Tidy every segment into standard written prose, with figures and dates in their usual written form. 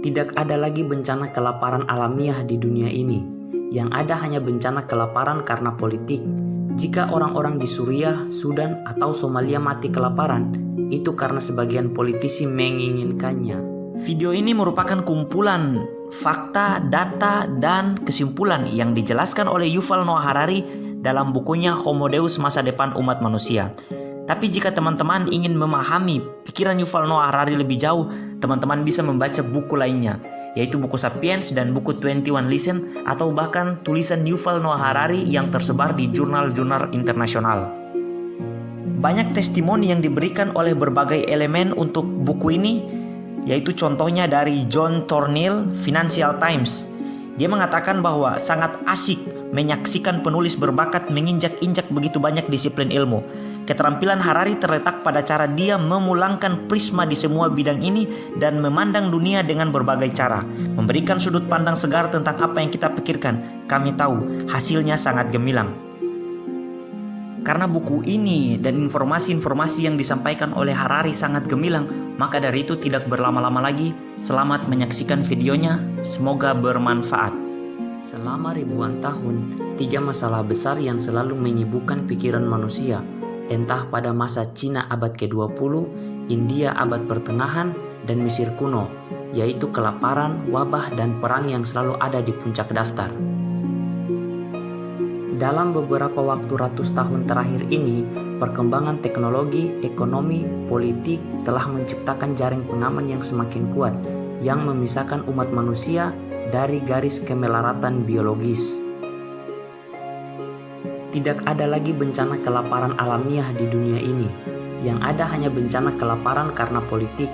Tidak ada lagi bencana kelaparan alamiah di dunia ini. Yang ada hanya bencana kelaparan karena politik. Jika orang-orang di Suriah, Sudan, atau Somalia mati kelaparan, itu karena sebagian politisi menginginkannya. Video ini merupakan kumpulan fakta, data, dan kesimpulan yang dijelaskan oleh Yuval Noah Harari dalam bukunya Homo Deus Masa Depan Umat Manusia. Tapi jika teman-teman ingin memahami pikiran Yuval Noah Harari lebih jauh, teman-teman bisa membaca buku lainnya, yaitu buku Sapiens dan buku 21 Listen, atau bahkan tulisan Yuval Noah Harari yang tersebar di jurnal-jurnal internasional. Banyak testimoni yang diberikan oleh berbagai elemen untuk buku ini, yaitu contohnya dari John Thornhill, Financial Times. Dia mengatakan bahwa sangat asik menyaksikan penulis berbakat menginjak-injak begitu banyak disiplin ilmu. Keterampilan Harari terletak pada cara dia memulangkan prisma di semua bidang ini dan memandang dunia dengan berbagai cara, memberikan sudut pandang segar tentang apa yang kita pikirkan. Kami tahu hasilnya sangat gemilang. Karena buku ini dan informasi-informasi yang disampaikan oleh Harari sangat gemilang, maka dari itu tidak berlama-lama lagi, selamat menyaksikan videonya, semoga bermanfaat. Selama ribuan tahun, 3 masalah besar yang selalu menyibukkan pikiran manusia, entah pada masa Cina abad ke-20, India abad pertengahan, dan Mesir kuno, yaitu kelaparan, wabah, dan perang yang selalu ada di puncak daftar. Dalam beberapa waktu ratus tahun terakhir ini, perkembangan teknologi, ekonomi, politik telah menciptakan jaring pengaman yang semakin kuat, yang memisahkan umat manusia dari garis kemelaratan biologis. Tidak ada lagi bencana kelaparan alamiah di dunia ini. Yang ada hanya bencana kelaparan karena politik.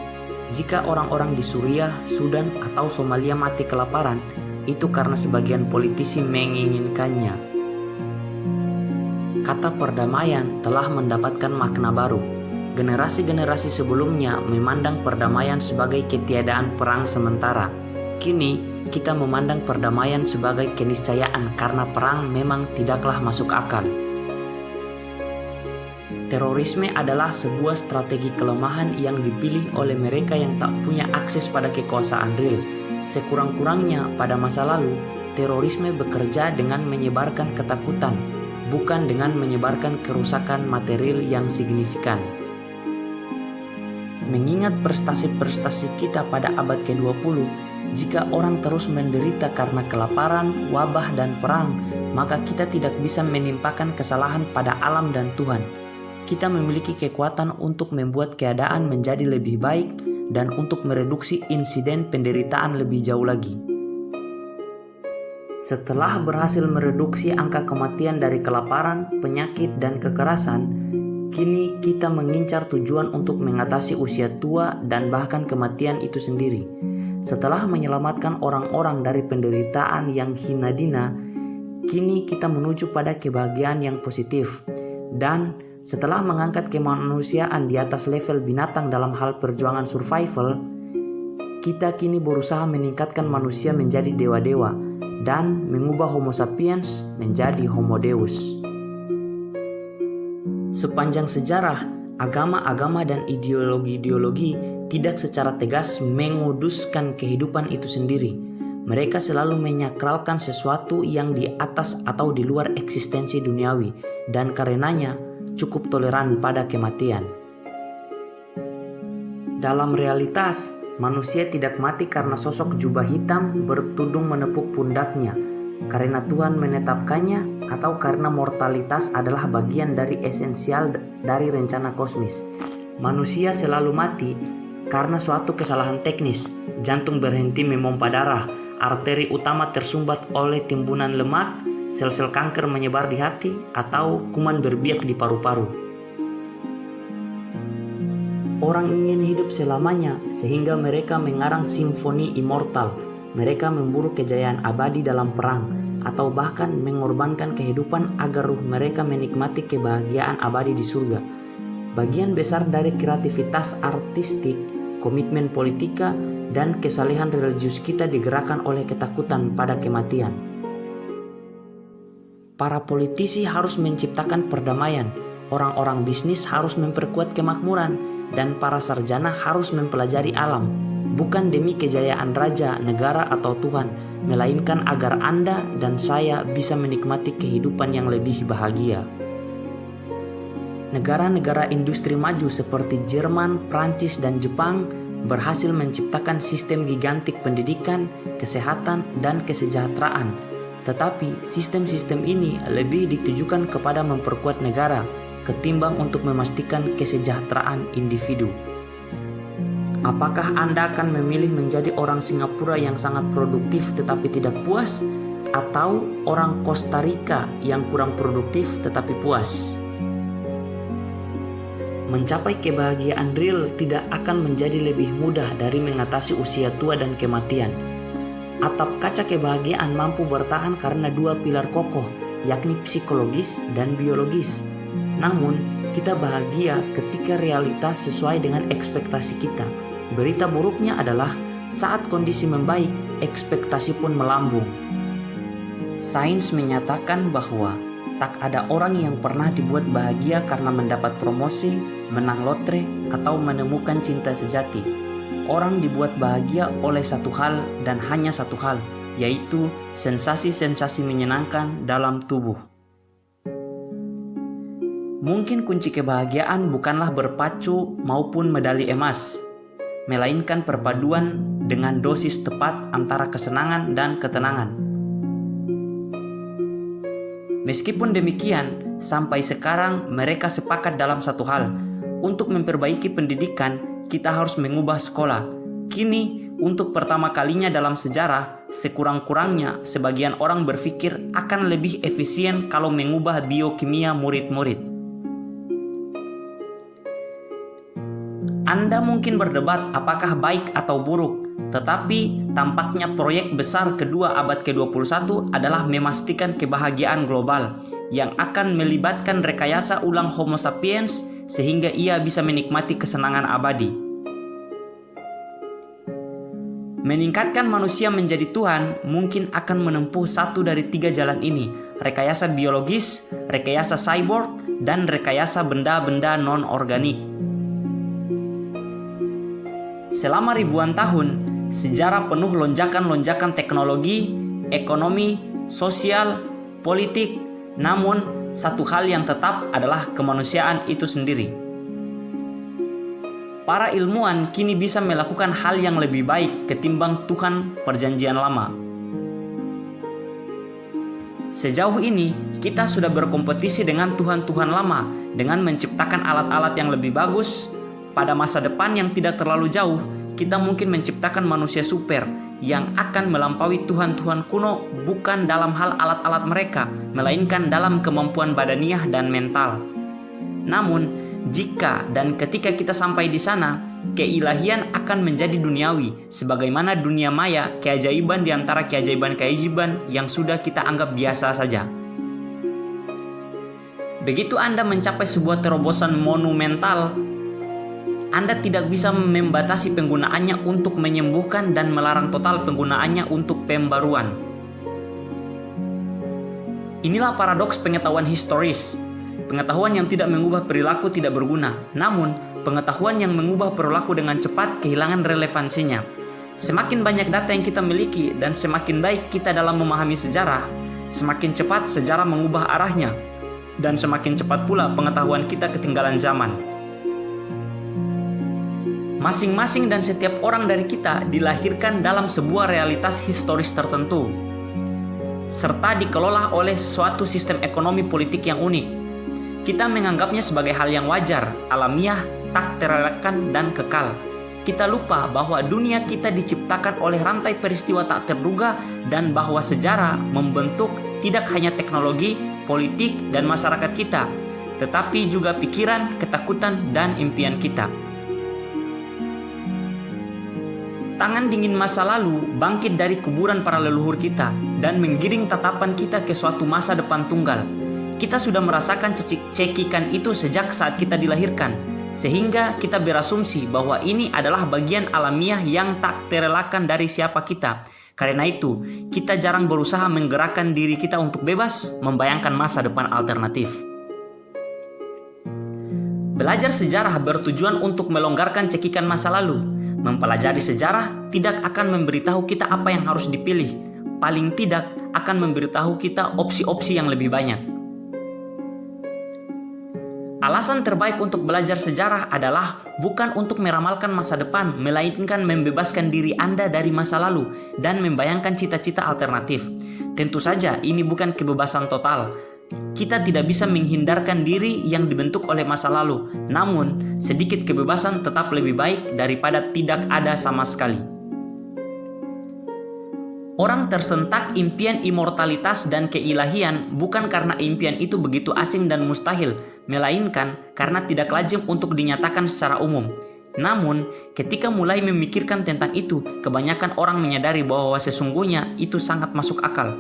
Jika orang-orang di Suriah, Sudan, atau Somalia mati kelaparan, itu karena sebagian politisi menginginkannya. Kata perdamaian telah mendapatkan makna baru. Generasi-generasi sebelumnya memandang perdamaian sebagai ketiadaan perang sementara. Kini, kita memandang perdamaian sebagai keniscayaan karena perang memang tidaklah masuk akal. Terorisme adalah sebuah strategi kelemahan yang dipilih oleh mereka yang tak punya akses pada kekuasaan real. Sekurang-kurangnya pada masa lalu, terorisme bekerja dengan menyebarkan ketakutan, bukan dengan menyebarkan kerusakan material yang signifikan. Mengingat prestasi-prestasi kita pada abad ke-20, jika orang terus menderita karena kelaparan, wabah, dan perang, maka kita tidak bisa menimpakan kesalahan pada alam dan Tuhan. Kita memiliki kekuatan untuk membuat keadaan menjadi lebih baik dan untuk mereduksi insiden penderitaan lebih jauh lagi. Setelah berhasil mereduksi angka kematian dari kelaparan, penyakit, dan kekerasan, kini kita mengincar tujuan untuk mengatasi usia tua dan bahkan kematian itu sendiri. Setelah menyelamatkan orang-orang dari penderitaan yang hina dina, kini kita menuju pada kebahagiaan yang positif. Dan setelah mengangkat kemanusiaan di atas level binatang dalam hal perjuangan survival, kita kini berusaha meningkatkan manusia menjadi dewa-dewa dan mengubah Homo sapiens menjadi Homo Deus. Sepanjang sejarah, agama-agama dan ideologi-ideologi tidak secara tegas menguduskan kehidupan itu sendiri. Mereka selalu menyakralkan sesuatu yang di atas atau di luar eksistensi duniawi, dan karenanya cukup toleran pada kematian. Dalam realitas, manusia tidak mati karena sosok jubah hitam bertudung menepuk pundaknya, karena Tuhan menetapkannya, atau karena mortalitas adalah bagian dari esensial dari rencana kosmis. Manusia selalu mati karena suatu kesalahan teknis, jantung berhenti memompa darah, arteri utama tersumbat oleh timbunan lemak, sel-sel kanker menyebar di hati, atau kuman berbiak di paru-paru. Orang ingin hidup selamanya sehingga mereka mengarang simfoni immortal. Mereka memburu kejayaan abadi dalam perang, atau bahkan mengorbankan kehidupan agar ruh mereka menikmati kebahagiaan abadi di surga. Bagian besar dari kreativitas artistik, komitmen politika, dan kesalehan religius kita digerakkan oleh ketakutan pada kematian. Para politisi harus menciptakan perdamaian, orang-orang bisnis harus memperkuat kemakmuran, dan para sarjana harus mempelajari alam. bukan demi kejayaan raja, negara, atau Tuhan, melainkan agar Anda dan saya bisa menikmati kehidupan yang lebih bahagia. Negara-negara industri maju seperti Jerman, Prancis, dan Jepang berhasil menciptakan sistem gigantik pendidikan, kesehatan, dan kesejahteraan. Tetapi sistem-sistem ini lebih ditujukan kepada memperkuat negara ketimbang untuk memastikan kesejahteraan individu. Apakah Anda akan memilih menjadi orang Singapura yang sangat produktif tetapi tidak puas, atau orang Costa Rica yang kurang produktif tetapi puas? Mencapai kebahagiaan real tidak akan menjadi lebih mudah dari mengatasi usia tua dan kematian. Atap kaca kebahagiaan mampu bertahan karena dua pilar kokoh, yakni psikologis dan biologis. Namun, kita bahagia ketika realitas sesuai dengan ekspektasi kita. Berita buruknya adalah saat kondisi membaik, ekspektasi pun melambung. Sains menyatakan bahwa tak ada orang yang pernah dibuat bahagia karena mendapat promosi, menang lotre, atau menemukan cinta sejati. Orang dibuat bahagia oleh satu hal dan hanya satu hal, yaitu sensasi-sensasi menyenangkan dalam tubuh. Mungkin kunci kebahagiaan bukanlah berpacu maupun medali emas, melainkan perpaduan dengan dosis tepat antara kesenangan dan ketenangan. Meskipun demikian, sampai sekarang mereka sepakat dalam satu hal. Untuk memperbaiki pendidikan, kita harus mengubah sekolah. Kini, untuk pertama kalinya dalam sejarah, sekurang-kurangnya sebagian orang berpikir akan lebih efisien kalau mengubah biokimia murid-murid. Anda mungkin berdebat apakah baik atau buruk, tetapi tampaknya proyek besar kedua abad ke-21 adalah memastikan kebahagiaan global yang akan melibatkan rekayasa ulang Homo sapiens sehingga ia bisa menikmati kesenangan abadi. Meningkatkan manusia menjadi Tuhan mungkin akan menempuh satu dari tiga jalan ini: rekayasa biologis, rekayasa cyborg, dan rekayasa benda-benda non-organik. Selama ribuan tahun, sejarah penuh lonjakan-lonjakan teknologi, ekonomi, sosial, politik, namun satu hal yang tetap adalah kemanusiaan itu sendiri. Para ilmuwan kini bisa melakukan hal yang lebih baik ketimbang Tuhan Perjanjian Lama. Sejauh ini, kita sudah berkompetisi dengan Tuhan-Tuhan lama dengan menciptakan alat-alat yang lebih bagus. Pada masa depan yang tidak terlalu jauh, kita mungkin menciptakan manusia super yang akan melampaui Tuhan-Tuhan kuno bukan dalam hal alat-alat mereka, melainkan dalam kemampuan badaniah dan mental. Namun, jika dan ketika kita sampai di sana, keilahian akan menjadi duniawi, sebagaimana dunia maya keajaiban di antara keajaiban-keajaiban yang sudah kita anggap biasa saja. Begitu Anda mencapai sebuah terobosan monumental, Anda tidak bisa membatasi penggunaannya untuk menyembuhkan dan melarang total penggunaannya untuk pembaruan. Inilah paradoks pengetahuan historis. Pengetahuan yang tidak mengubah perilaku tidak berguna, namun pengetahuan yang mengubah perilaku dengan cepat kehilangan relevansinya. Semakin banyak data yang kita miliki dan semakin baik kita dalam memahami sejarah, semakin cepat sejarah mengubah arahnya, dan semakin cepat pula pengetahuan kita ketinggalan zaman. Masing-masing dan setiap orang dari kita dilahirkan dalam sebuah realitas historis tertentu, serta dikelola oleh suatu sistem ekonomi politik yang unik. Kita menganggapnya sebagai hal yang wajar, alamiah, tak terelakkan, dan kekal. Kita lupa bahwa dunia kita diciptakan oleh rantai peristiwa tak terduga dan bahwa sejarah membentuk tidak hanya teknologi, politik, dan masyarakat kita, tetapi juga pikiran, ketakutan, dan impian kita. Tangan dingin masa lalu bangkit dari kuburan para leluhur kita dan menggiring tatapan kita ke suatu masa depan tunggal. Kita sudah merasakan cekikan itu sejak saat kita dilahirkan, sehingga kita berasumsi bahwa ini adalah bagian alamiah yang tak terelakkan dari siapa kita. Karena itu, kita jarang berusaha menggerakkan diri kita untuk bebas membayangkan masa depan alternatif. Belajar sejarah bertujuan untuk melonggarkan cekikan masa lalu. Mempelajari sejarah tidak akan memberitahu kita apa yang harus dipilih, paling tidak akan memberitahu kita opsi-opsi yang lebih banyak. Alasan terbaik untuk belajar sejarah adalah bukan untuk meramalkan masa depan, melainkan membebaskan diri Anda dari masa lalu dan membayangkan cita-cita alternatif. Tentu saja ini bukan kebebasan total. Kita tidak bisa menghindarkan diri yang dibentuk oleh masa lalu, namun sedikit kebebasan tetap lebih baik daripada tidak ada sama sekali. Orang tersentak impian immortalitas dan keilahian bukan karena impian itu begitu asing dan mustahil, melainkan karena tidak lazim untuk dinyatakan secara umum. Namun, ketika mulai memikirkan tentang itu, kebanyakan orang menyadari bahwa sesungguhnya itu sangat masuk akal.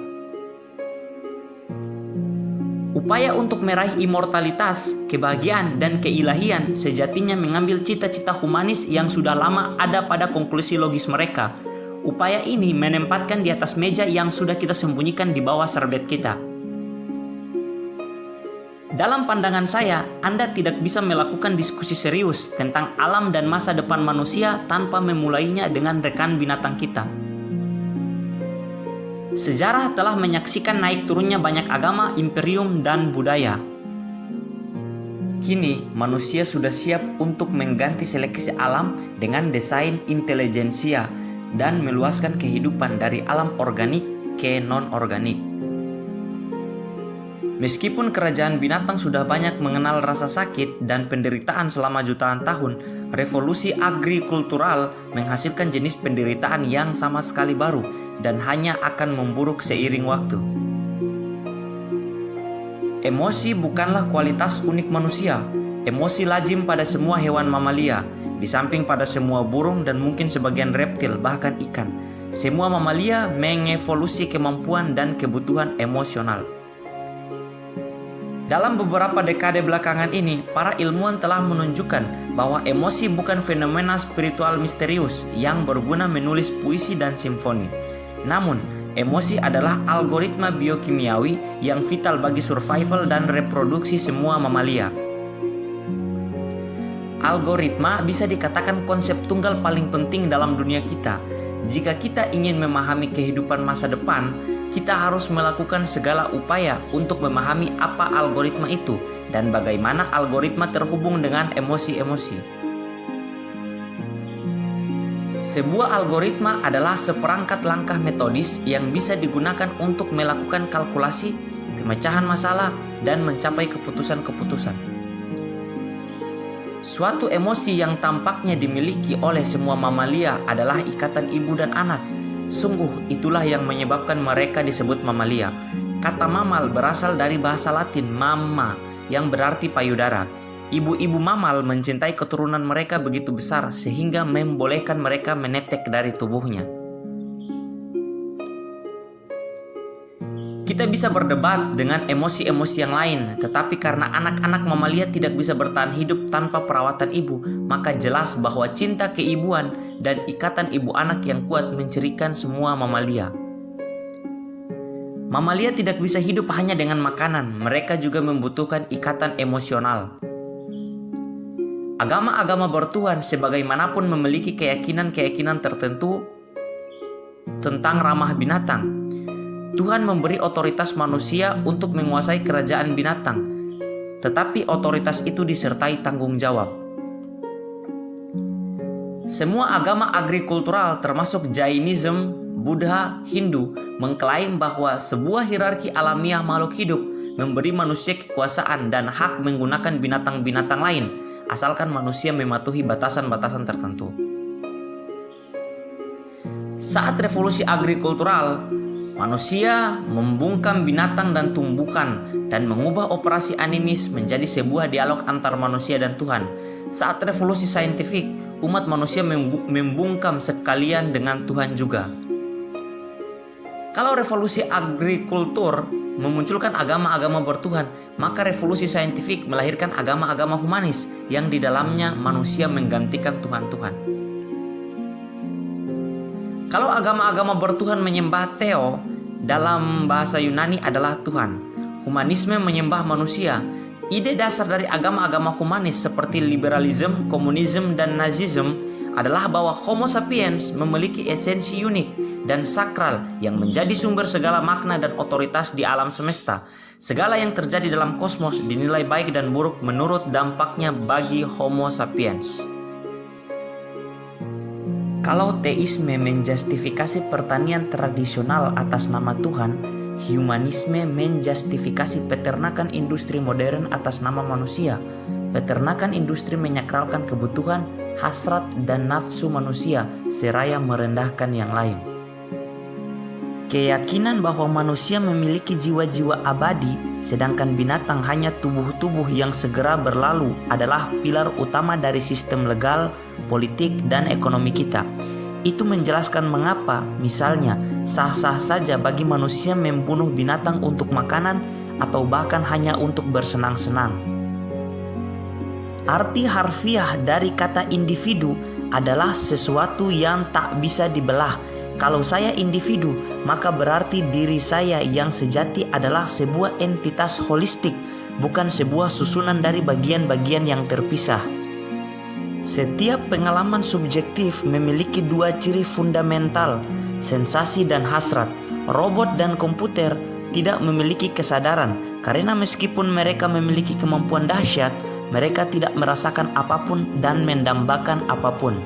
Upaya untuk meraih immortalitas, kebahagiaan, dan keilahian sejatinya mengambil cita-cita humanis yang sudah lama ada pada konklusi logis mereka. Upaya ini menempatkan di atas meja yang sudah kita sembunyikan di bawah serbet kita. Dalam pandangan saya, Anda tidak bisa melakukan diskusi serius tentang alam dan masa depan manusia tanpa memulainya dengan rekan binatang kita. Sejarah telah menyaksikan naik turunnya banyak agama, imperium, dan budaya. Kini, manusia sudah siap untuk mengganti seleksi alam dengan desain intelijensia dan meluaskan kehidupan dari alam organik ke non-organik. Meskipun kerajaan binatang sudah banyak mengenal rasa sakit dan penderitaan selama jutaan tahun, revolusi agrikultural menghasilkan jenis penderitaan yang sama sekali baru dan hanya akan memburuk seiring waktu. Emosi bukanlah kualitas unik manusia. Emosi lazim pada semua hewan mamalia, di samping pada semua burung dan mungkin sebagian reptil, bahkan ikan. Semua mamalia mengevolusi kemampuan dan kebutuhan emosional. Dalam beberapa dekade belakangan ini, para ilmuwan telah menunjukkan bahwa emosi bukan fenomena spiritual misterius yang berguna menulis puisi dan simfoni. Namun, emosi adalah algoritma biokimiawi yang vital bagi survival dan reproduksi semua mamalia. Algoritma bisa dikatakan konsep tunggal paling penting dalam dunia kita. Jika kita ingin memahami kehidupan masa depan, kita harus melakukan segala upaya untuk memahami apa algoritma itu dan bagaimana algoritma terhubung dengan emosi-emosi. Sebuah algoritma adalah seperangkat langkah metodis yang bisa digunakan untuk melakukan kalkulasi, pemecahan masalah, dan mencapai keputusan-keputusan. Suatu emosi yang tampaknya dimiliki oleh semua mamalia adalah ikatan ibu dan anak. Sungguh, itulah yang menyebabkan mereka disebut mamalia. Kata mamal berasal dari bahasa Latin mamma, yang berarti payudara. Ibu-ibu mamal mencintai keturunan mereka begitu besar sehingga membolehkan mereka menetek dari tubuhnya. Kita bisa berdebat dengan emosi-emosi yang lain, tetapi karena anak-anak mamalia tidak bisa bertahan hidup tanpa perawatan ibu, maka jelas bahwa cinta keibuan dan ikatan ibu anak yang kuat mencirikan semua mamalia. Mamalia tidak bisa hidup hanya dengan makanan, mereka juga membutuhkan ikatan emosional. Agama-agama bertuhan sebagaimanapun memiliki keyakinan-keyakinan tertentu tentang ramah binatang. Tuhan memberi otoritas manusia untuk menguasai kerajaan binatang, tetapi otoritas itu disertai tanggung jawab. Semua agama agrikultural termasuk Jainism, Buddha, Hindu mengklaim bahwa sebuah hierarki alamiah makhluk hidup memberi manusia kekuasaan dan hak menggunakan binatang-binatang lain, asalkan manusia mematuhi batasan-batasan tertentu. Saat revolusi agrikultural, manusia membungkam binatang dan tumbuhan dan mengubah operasi animis menjadi sebuah dialog antar manusia dan Tuhan. Saat revolusi saintifik, umat manusia membungkam sekalian dengan Tuhan juga. Kalau revolusi agrikultur memunculkan agama-agama bertuhan, maka revolusi saintifik melahirkan agama-agama humanis yang di dalamnya manusia menggantikan Tuhan-Tuhan. Kalau agama-agama bertuhan menyembah Theo, dalam bahasa Yunani adalah Tuhan. Humanisme menyembah manusia. Ide dasar dari agama-agama humanis seperti liberalisme, komunisme, dan nazisme adalah bahwa Homo sapiens memiliki esensi unik dan sakral yang menjadi sumber segala makna dan otoritas di alam semesta. Segala yang terjadi dalam kosmos dinilai baik dan buruk menurut dampaknya bagi Homo sapiens. Kalau teisme menjustifikasi pertanian tradisional atas nama Tuhan, humanisme menjustifikasi peternakan industri modern atas nama manusia. Peternakan industri menyakralkan kebutuhan, hasrat, dan nafsu manusia seraya merendahkan yang lain. Keyakinan bahwa manusia memiliki jiwa-jiwa abadi, sedangkan binatang hanya tubuh-tubuh yang segera berlalu adalah pilar utama dari sistem legal, politik, dan ekonomi kita. Itu menjelaskan mengapa, misalnya, sah-sah saja bagi manusia membunuh binatang untuk makanan atau bahkan hanya untuk bersenang-senang. Arti harfiah dari kata individu adalah sesuatu yang tak bisa dibelah. Kalau saya individu, maka berarti diri saya yang sejati adalah sebuah entitas holistik, bukan sebuah susunan dari bagian-bagian yang terpisah. Setiap pengalaman subjektif memiliki dua ciri fundamental, sensasi dan hasrat. Robot dan komputer tidak memiliki kesadaran, karena meskipun mereka memiliki kemampuan dahsyat, mereka tidak merasakan apapun dan mendambakan apapun.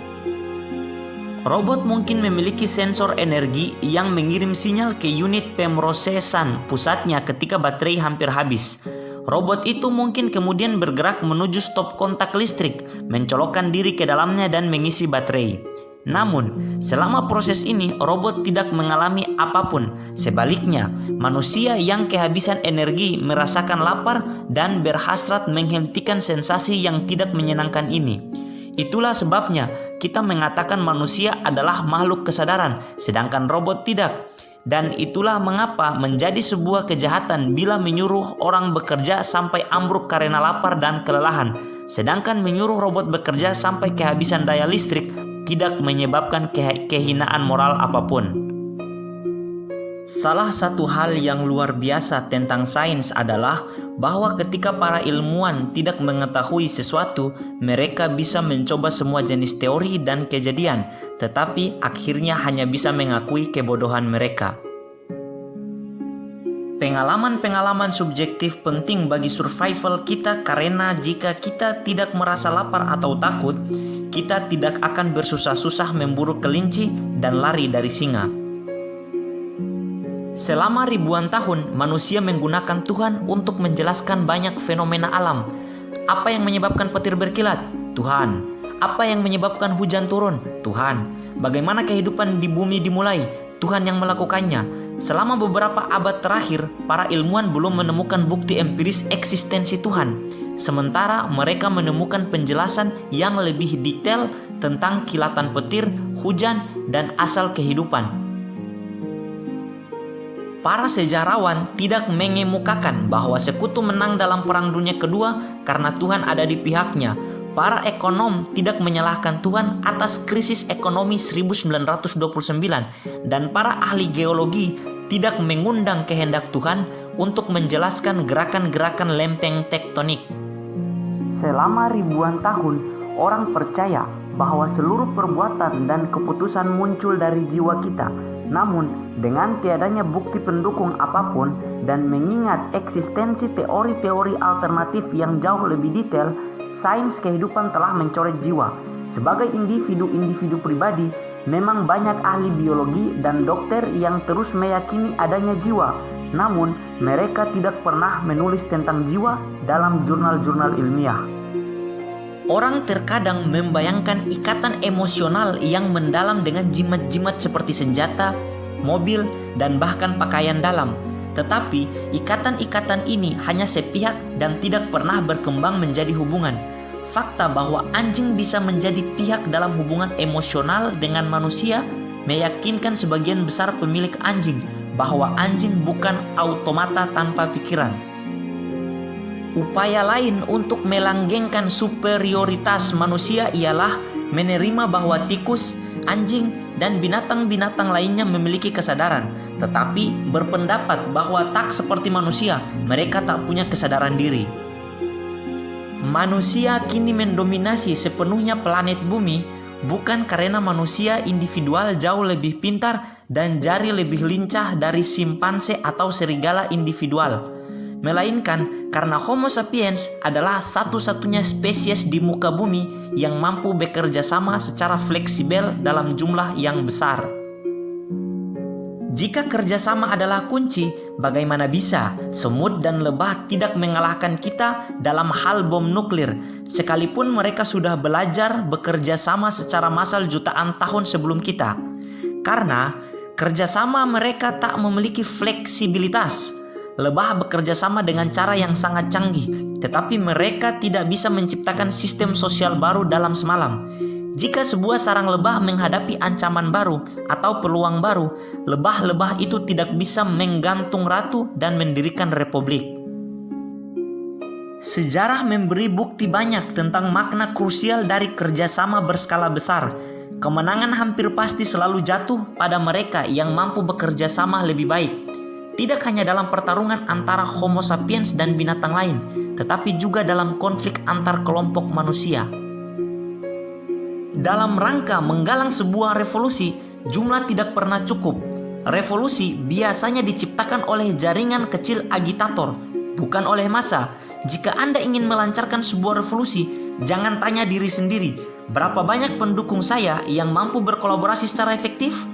Robot mungkin memiliki sensor energi yang mengirim sinyal ke unit pemrosesan pusatnya ketika baterai hampir habis. Robot itu mungkin kemudian bergerak menuju stop kontak listrik, mencolokkan diri ke dalamnya dan mengisi baterai. Namun, selama proses ini robot tidak mengalami apapun. Sebaliknya, manusia yang kehabisan energi merasakan lapar dan berhasrat menghentikan sensasi yang tidak menyenangkan ini. Itulah sebabnya kita mengatakan manusia adalah makhluk kesadaran, sedangkan robot tidak. Dan itulah mengapa menjadi sebuah kejahatan bila menyuruh orang bekerja sampai ambruk karena lapar dan kelelahan, sedangkan menyuruh robot bekerja sampai kehabisan daya listrik tidak menyebabkan kehinaan moral apapun. Salah satu hal yang luar biasa tentang sains adalah bahwa ketika para ilmuwan tidak mengetahui sesuatu, mereka bisa mencoba semua jenis teori dan kejadian, tetapi akhirnya hanya bisa mengakui kebodohan mereka. Pengalaman-pengalaman subjektif penting bagi survival kita karena jika kita tidak merasa lapar atau takut, kita tidak akan bersusah-susah memburu kelinci dan lari dari singa. Selama ribuan tahun, manusia menggunakan Tuhan untuk menjelaskan banyak fenomena alam. Apa yang menyebabkan petir berkilat? Tuhan. Apa yang menyebabkan hujan turun? Tuhan. Bagaimana kehidupan di bumi dimulai? Tuhan yang melakukannya. Selama beberapa abad terakhir, para ilmuwan belum menemukan bukti empiris eksistensi Tuhan. Sementara mereka menemukan penjelasan yang lebih detail tentang kilatan petir, hujan, dan asal kehidupan. Para sejarawan tidak mengemukakan bahwa sekutu menang dalam Perang Dunia Kedua karena Tuhan ada di pihaknya. Para ekonom tidak menyalahkan Tuhan atas krisis ekonomi 1929 dan para ahli geologi tidak mengundang kehendak Tuhan untuk menjelaskan gerakan-gerakan lempeng tektonik. Selama ribuan tahun, orang percaya bahwa seluruh perbuatan dan keputusan muncul dari jiwa kita. Namun, dengan tiadanya bukti pendukung apapun dan mengingat eksistensi teori-teori alternatif yang jauh lebih detail, sains kehidupan telah mencoret jiwa. Sebagai individu-individu pribadi, memang banyak ahli biologi dan dokter yang terus meyakini adanya jiwa. Namun, mereka tidak pernah menulis tentang jiwa dalam jurnal-jurnal ilmiah. Orang terkadang membayangkan ikatan emosional yang mendalam dengan jimat-jimat seperti senjata, mobil, dan bahkan pakaian dalam. Tetapi ikatan-ikatan ini hanya sepihak dan tidak pernah berkembang menjadi hubungan. Fakta bahwa anjing bisa menjadi pihak dalam hubungan emosional dengan manusia meyakinkan sebagian besar pemilik anjing bahwa anjing bukan automata tanpa pikiran. Upaya lain untuk melanggengkan superioritas manusia ialah menerima bahwa tikus, anjing, dan binatang-binatang lainnya memiliki kesadaran, tetapi berpendapat bahwa tak seperti manusia, mereka tak punya kesadaran diri. Manusia kini mendominasi sepenuhnya planet bumi. bukan karena manusia individual jauh lebih pintar dan jari lebih lincah dari simpanse atau serigala individual, melainkan karena Homo sapiens adalah satu-satunya spesies di muka bumi yang mampu bekerja sama secara fleksibel dalam jumlah yang besar. Jika kerjasama adalah kunci, bagaimana bisa semut dan lebah tidak mengalahkan kita dalam hal bom nuklir, sekalipun mereka sudah belajar bekerja sama secara massal jutaan tahun sebelum kita? Karena kerjasama mereka tak memiliki fleksibilitas. Lebah bekerja sama dengan cara yang sangat canggih, tetapi mereka tidak bisa menciptakan sistem sosial baru dalam semalam. Jika sebuah sarang lebah menghadapi ancaman baru atau peluang baru, lebah-lebah itu tidak bisa menggantung ratu dan mendirikan republik. Sejarah memberi bukti banyak tentang makna krusial dari kerjasama berskala besar. Kemenangan hampir pasti selalu jatuh pada mereka yang mampu bekerja sama lebih baik. Tidak hanya dalam pertarungan antara Homo sapiens dan binatang lain, tetapi juga dalam konflik antar kelompok manusia. Dalam rangka menggalang sebuah revolusi, jumlah tidak pernah cukup. Revolusi biasanya diciptakan oleh jaringan kecil agitator, bukan oleh massa. Jika Anda ingin melancarkan sebuah revolusi, jangan tanya diri sendiri, berapa banyak pendukung saya yang mampu berkolaborasi secara efektif?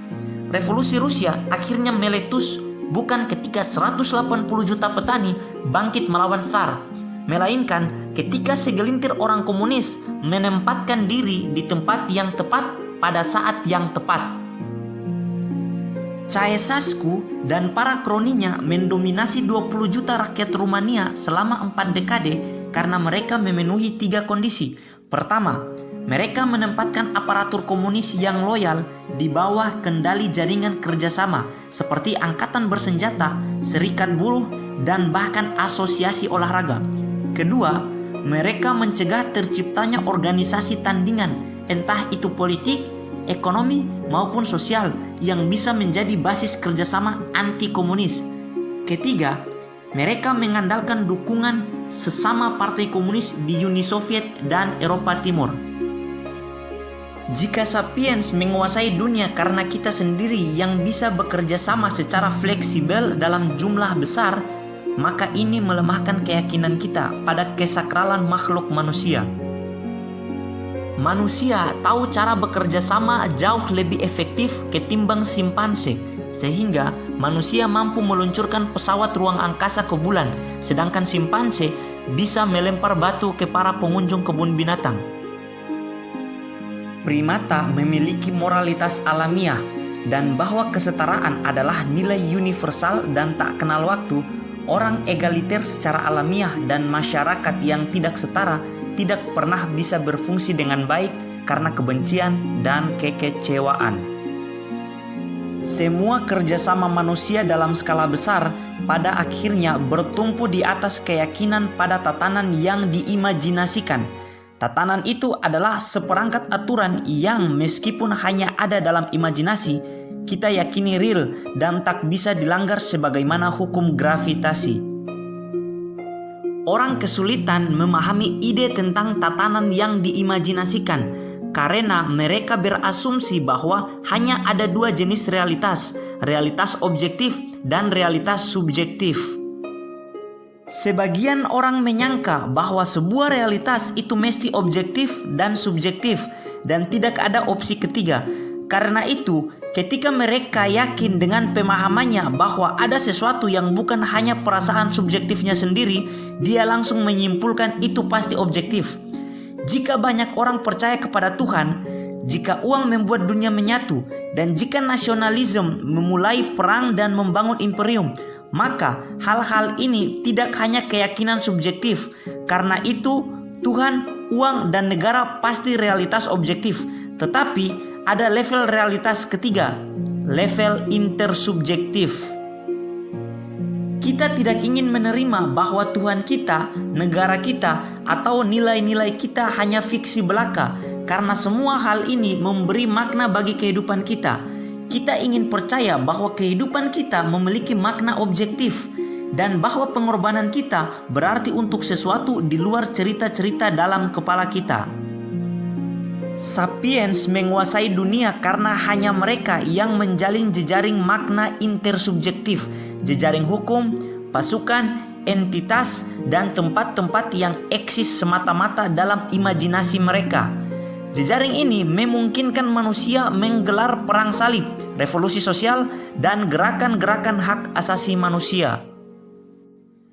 Revolusi Rusia akhirnya meletus bukan ketika 180 juta petani bangkit melawan Tsar, melainkan ketika segelintir orang komunis menempatkan diri di tempat yang tepat pada saat yang tepat. Ceausescu dan para kroninya mendominasi 20 juta rakyat Rumania selama 4 dekade karena mereka memenuhi 3 kondisi. Pertama, mereka menempatkan aparatur komunis yang loyal di bawah kendali jaringan kerjasama seperti angkatan bersenjata, serikat buruh, dan bahkan asosiasi olahraga. Kedua, mereka mencegah terciptanya organisasi tandingan, entah itu politik, ekonomi, maupun sosial, yang bisa menjadi basis kerjasama anti-komunis. Ketiga, mereka mengandalkan dukungan sesama partai komunis di Uni Soviet dan Eropa Timur. Jika sapiens menguasai dunia karena kita sendiri yang bisa bekerja sama secara fleksibel dalam jumlah besar, maka ini melemahkan keyakinan kita pada kesakralan makhluk manusia. Manusia tahu cara bekerja sama jauh lebih efektif ketimbang simpanse, sehingga manusia mampu meluncurkan pesawat ruang angkasa ke bulan, sedangkan simpanse bisa melempar batu ke para pengunjung kebun binatang. Primata memiliki moralitas alamiah, dan bahwa kesetaraan adalah nilai universal dan tak kenal waktu. Orang egaliter secara alamiah dan masyarakat yang tidak setara tidak pernah bisa berfungsi dengan baik karena kebencian dan kekecewaan. Semua kerjasama manusia dalam skala besar pada akhirnya bertumpu di atas keyakinan pada tatanan yang diimajinasikan. Tatanan itu adalah seperangkat aturan yang meskipun hanya ada dalam imajinasi, kita yakini real dan tak bisa dilanggar sebagaimana hukum gravitasi. Orang kesulitan memahami ide tentang tatanan yang diimajinasikan karena mereka berasumsi bahwa hanya ada 2 jenis realitas, realitas objektif dan realitas subjektif. Sebagian orang menyangka bahwa sebuah realitas itu mesti objektif dan subjektif dan tidak ada opsi ketiga. Karena itu, ketika mereka yakin dengan pemahamannya bahwa ada sesuatu yang bukan hanya perasaan subjektifnya sendiri, dia langsung menyimpulkan itu pasti objektif. Jika banyak orang percaya kepada Tuhan, jika uang membuat dunia menyatu, dan jika nasionalisme memulai perang dan membangun imperium, maka hal-hal ini tidak hanya keyakinan subjektif. Karena itu, Tuhan, uang, dan negara pasti realitas objektif. Tetapi ada level realitas ketiga, level intersubjektif. Kita tidak ingin menerima bahwa Tuhan kita, negara kita, atau nilai-nilai kita hanya fiksi belaka, karena semua hal ini memberi makna bagi kehidupan kita. Kita ingin percaya bahwa kehidupan kita memiliki makna objektif, dan bahwa pengorbanan kita berarti untuk sesuatu di luar cerita-cerita dalam kepala kita. Sapiens menguasai dunia karena hanya mereka yang menjalin jejaring makna intersubjektif, jejaring hukum, pasukan, entitas, dan tempat-tempat yang eksis semata-mata dalam imajinasi mereka. Jejaring ini memungkinkan manusia menggelar perang salib, revolusi sosial, dan gerakan-gerakan hak asasi manusia.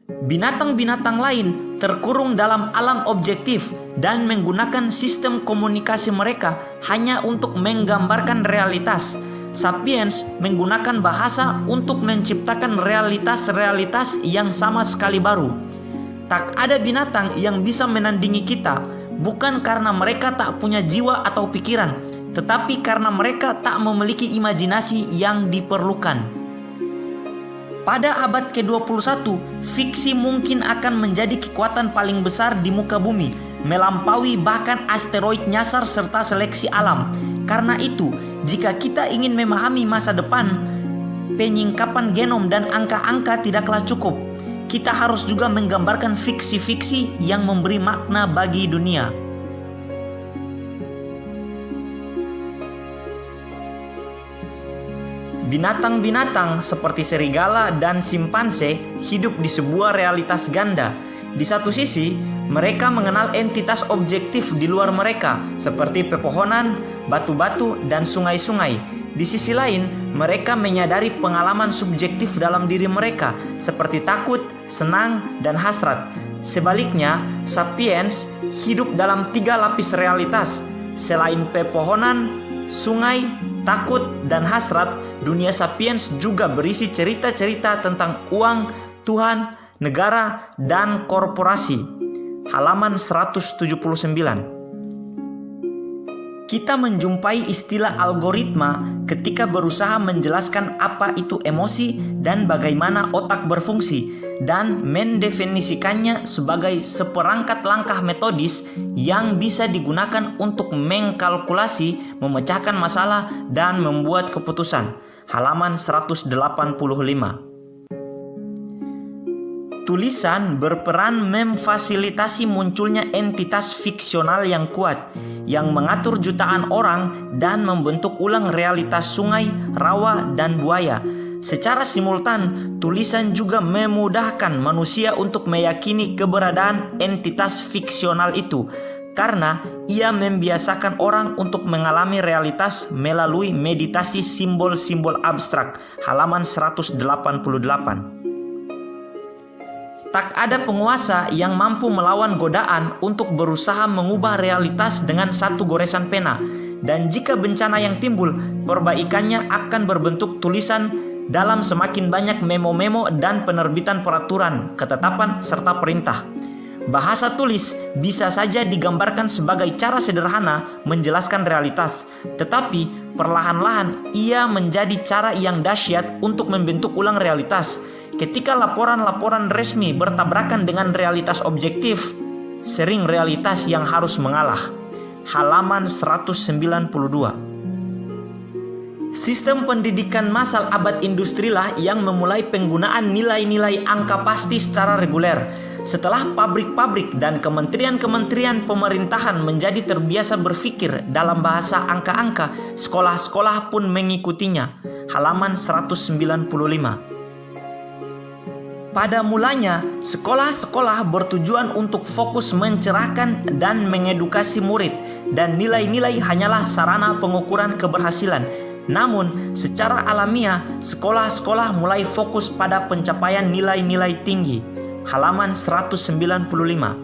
Binatang-binatang lain terkurung dalam alam objektif dan menggunakan sistem komunikasi mereka hanya untuk menggambarkan realitas. Sapiens menggunakan bahasa untuk menciptakan realitas-realitas yang sama sekali baru. Tak ada binatang yang bisa menandingi kita, bukan karena mereka tak punya jiwa atau pikiran, tetapi karena mereka tak memiliki imajinasi yang diperlukan. Pada abad ke-21, fiksi mungkin akan menjadi kekuatan paling besar di muka bumi, melampaui bahkan asteroid nyasar serta seleksi alam. Karena itu, jika kita ingin memahami masa depan, penyingkapan genom dan angka-angka tidaklah cukup. Kita harus juga menggambarkan fiksi-fiksi yang memberi makna bagi dunia. Binatang-binatang seperti serigala dan simpanse hidup di sebuah realitas ganda. Di satu sisi, mereka mengenal entitas objektif di luar mereka, seperti pepohonan, batu-batu, dan sungai-sungai. Di sisi lain, mereka menyadari pengalaman subjektif dalam diri mereka, seperti takut, senang, dan hasrat. Sebaliknya, sapiens hidup dalam 3 lapis realitas. Selain pepohonan, sungai, takut, dan hasrat, dunia sapiens juga berisi cerita-cerita tentang uang, Tuhan, negara, dan korporasi. Halaman 179. Kita menjumpai istilah algoritma ketika berusaha menjelaskan apa itu emosi dan bagaimana otak berfungsi, dan mendefinisikannya sebagai seperangkat langkah metodis yang bisa digunakan untuk mengkalkulasi, memecahkan masalah, dan membuat keputusan. Halaman 185. Tulisan berperan memfasilitasi munculnya entitas fiksional yang kuat, yang mengatur jutaan orang dan membentuk ulang realitas sungai, rawa, dan buaya. Secara simultan, tulisan juga memudahkan manusia untuk meyakini keberadaan entitas fiksional itu, karena ia membiasakan orang untuk mengalami realitas melalui meditasi simbol-simbol abstrak. Halaman 188. Tak ada penguasa yang mampu melawan godaan untuk berusaha mengubah realitas dengan satu goresan pena. Dan jika bencana yang timbul, perbaikannya akan berbentuk tulisan dalam semakin banyak memo-memo dan penerbitan peraturan, ketetapan, serta perintah. Bahasa tulis bisa saja digambarkan sebagai cara sederhana menjelaskan realitas, tetapi perlahan-lahan ia menjadi cara yang dahsyat untuk membentuk ulang realitas. Ketika laporan-laporan resmi bertabrakan dengan realitas objektif, sering realitas yang harus mengalah. Halaman 192. Sistem pendidikan massal abad industri lah yang memulai penggunaan nilai-nilai angka pasti secara reguler. Setelah pabrik-pabrik dan kementerian-kementerian pemerintahan menjadi terbiasa berpikir dalam bahasa angka-angka, sekolah-sekolah pun mengikutinya. Halaman 195. Pada mulanya, sekolah-sekolah bertujuan untuk fokus mencerahkan dan mengedukasi murid, dan nilai-nilai hanyalah sarana pengukuran keberhasilan. Namun, secara alamiah, sekolah-sekolah mulai fokus pada pencapaian nilai-nilai tinggi. Halaman 195.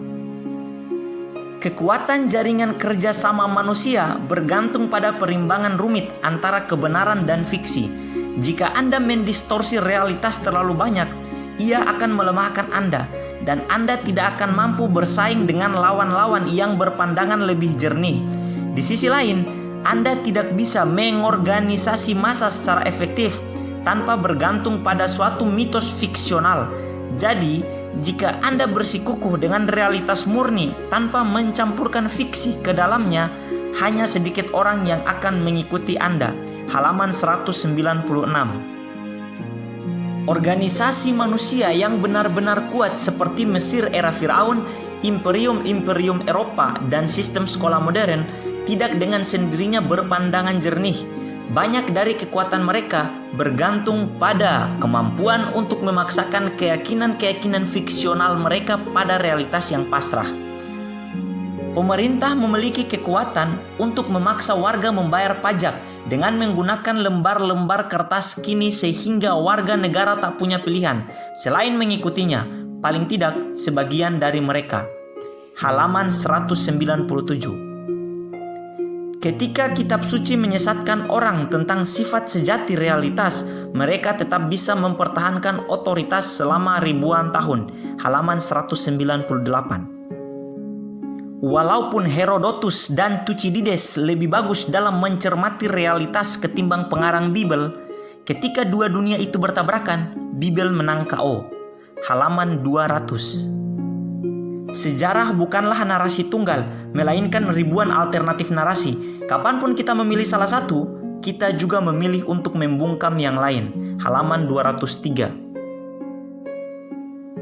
Kekuatan jaringan kerjasama manusia bergantung pada perimbangan rumit antara kebenaran dan fiksi. Jika Anda mendistorsi realitas terlalu banyak, ia akan melemahkan Anda, dan Anda tidak akan mampu bersaing dengan lawan-lawan yang berpandangan lebih jernih. Di sisi lain, Anda tidak bisa mengorganisasi massa secara efektif tanpa bergantung pada suatu mitos fiksional. Jadi, jika Anda bersikukuh dengan realitas murni tanpa mencampurkan fiksi ke dalamnya, hanya sedikit orang yang akan mengikuti Anda. Halaman 196. Organisasi manusia yang benar-benar kuat seperti Mesir era Firaun, imperium-imperium Eropa, dan sistem sekolah modern tidak dengan sendirinya berpandangan jernih. Banyak dari kekuatan mereka bergantung pada kemampuan untuk memaksakan keyakinan-keyakinan fiksional mereka pada realitas yang pasrah. Pemerintah memiliki kekuatan untuk memaksa warga membayar pajak dengan menggunakan lembar-lembar kertas kini sehingga warga negara tak punya pilihan selain mengikutinya, paling tidak sebagian dari mereka. Halaman 197. Ketika kitab suci menyesatkan orang tentang sifat sejati realitas, mereka tetap bisa mempertahankan otoritas selama ribuan tahun. Halaman 198. Walaupun Herodotus dan Thucydides lebih bagus dalam mencermati realitas ketimbang pengarang Bible, ketika dua dunia itu bertabrakan, Bible menang KO. Halaman 200. Sejarah bukanlah narasi tunggal, melainkan ribuan alternatif narasi. Kapanpun kita memilih salah satu, kita juga memilih untuk membungkam yang lain. Halaman 203.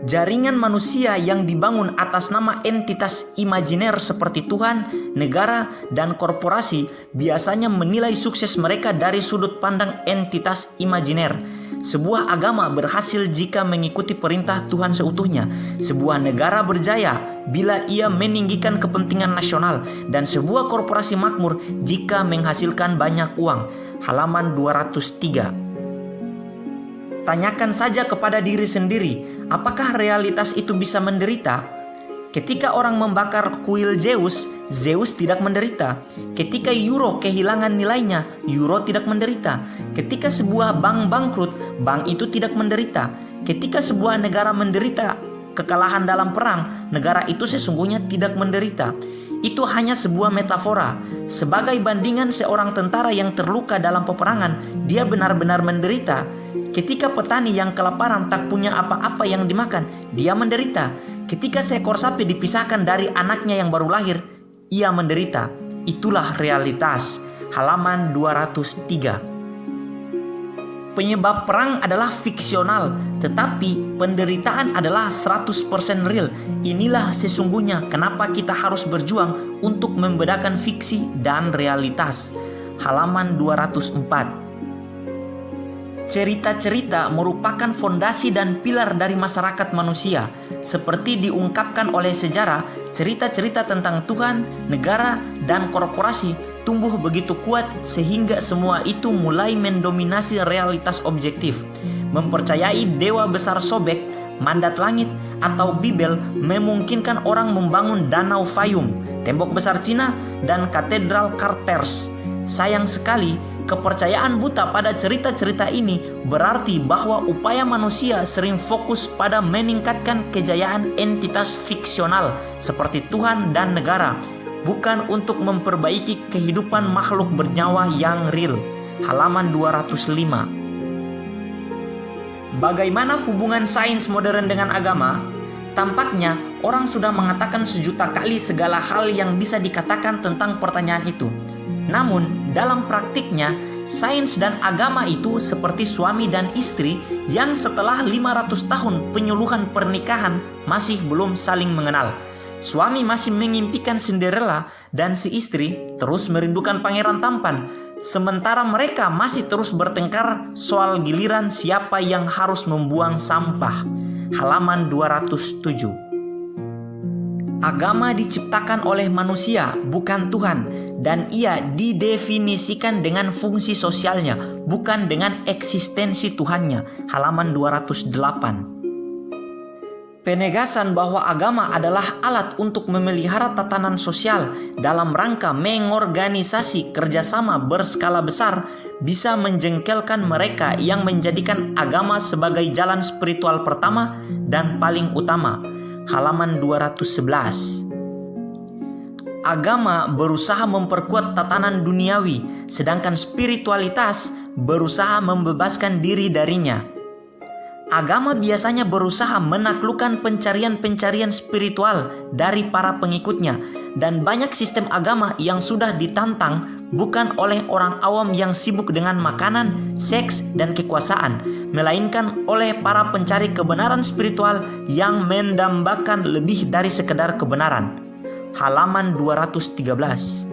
Jaringan manusia yang dibangun atas nama entitas imajiner seperti Tuhan, negara, dan korporasi biasanya menilai sukses mereka dari sudut pandang entitas imajiner. Sebuah agama berhasil jika mengikuti perintah Tuhan seutuhnya. Sebuah negara berjaya bila ia meninggikan kepentingan nasional, dan sebuah korporasi makmur jika menghasilkan banyak uang. Halaman 203. Tanyakan saja kepada diri sendiri, apakah realitas itu bisa menderita? Ketika orang membakar kuil Zeus, Zeus tidak menderita. Ketika euro kehilangan nilainya, euro tidak menderita. Ketika sebuah bank bangkrut, bank itu tidak menderita. Ketika sebuah negara menderita kekalahan dalam perang, negara itu sesungguhnya tidak menderita. Itu hanya sebuah metafora. Sebagai bandingan seorang tentara yang terluka dalam peperangan, dia benar-benar menderita. Ketika petani yang kelaparan tak punya apa-apa yang dimakan, dia menderita. Ketika seekor sapi dipisahkan dari anaknya yang baru lahir, ia menderita. Itulah realitas. Halaman 203. Penyebab perang adalah fiksional, tetapi penderitaan adalah 100% real. Inilah sesungguhnya kenapa kita harus berjuang untuk membedakan fiksi dan realitas. Halaman 204. Cerita-cerita merupakan fondasi dan pilar dari masyarakat manusia. Seperti diungkapkan oleh sejarah, cerita-cerita tentang Tuhan, negara, dan korporasi tumbuh begitu kuat sehingga semua itu mulai mendominasi realitas objektif. Mempercayai dewa besar Sobek, mandat langit, atau Bible memungkinkan orang membangun danau Fayum, tembok besar Cina, dan katedral Chartres. Sayang sekali, kepercayaan buta pada cerita-cerita ini berarti bahwa upaya manusia sering fokus pada meningkatkan kejayaan entitas fiksional seperti Tuhan dan negara, bukan untuk memperbaiki kehidupan makhluk bernyawa yang real. Halaman 205. Bagaimana hubungan sains modern dengan agama? Tampaknya orang sudah mengatakan sejuta kali segala hal yang bisa dikatakan tentang pertanyaan itu. Namun, dalam praktiknya, sains dan agama itu seperti suami dan istri yang setelah 500 tahun penyuluhan pernikahan masih belum saling mengenal. Suami masih mengimpikan Cinderella dan si istri terus merindukan pangeran tampan. Sementara mereka masih terus bertengkar soal giliran siapa yang harus membuang sampah. Halaman 207. Agama diciptakan oleh manusia, bukan Tuhan, dan ia didefinisikan dengan fungsi sosialnya, bukan dengan eksistensi Tuhannya. Halaman 208. Penegasan bahwa agama adalah alat untuk memelihara tatanan sosial dalam rangka mengorganisasi kerjasama berskala besar bisa menjengkelkan mereka yang menjadikan agama sebagai jalan spiritual pertama dan paling utama. Halaman 211. Agama berusaha memperkuat tatanan duniawi, sedangkan spiritualitas berusaha membebaskan diri darinya. Agama biasanya berusaha menaklukkan pencarian-pencarian spiritual dari para pengikutnya, dan banyak sistem agama yang sudah ditantang bukan oleh orang awam yang sibuk dengan makanan, seks, dan kekuasaan, melainkan oleh para pencari kebenaran spiritual yang mendambakan lebih dari sekedar kebenaran. Halaman 213.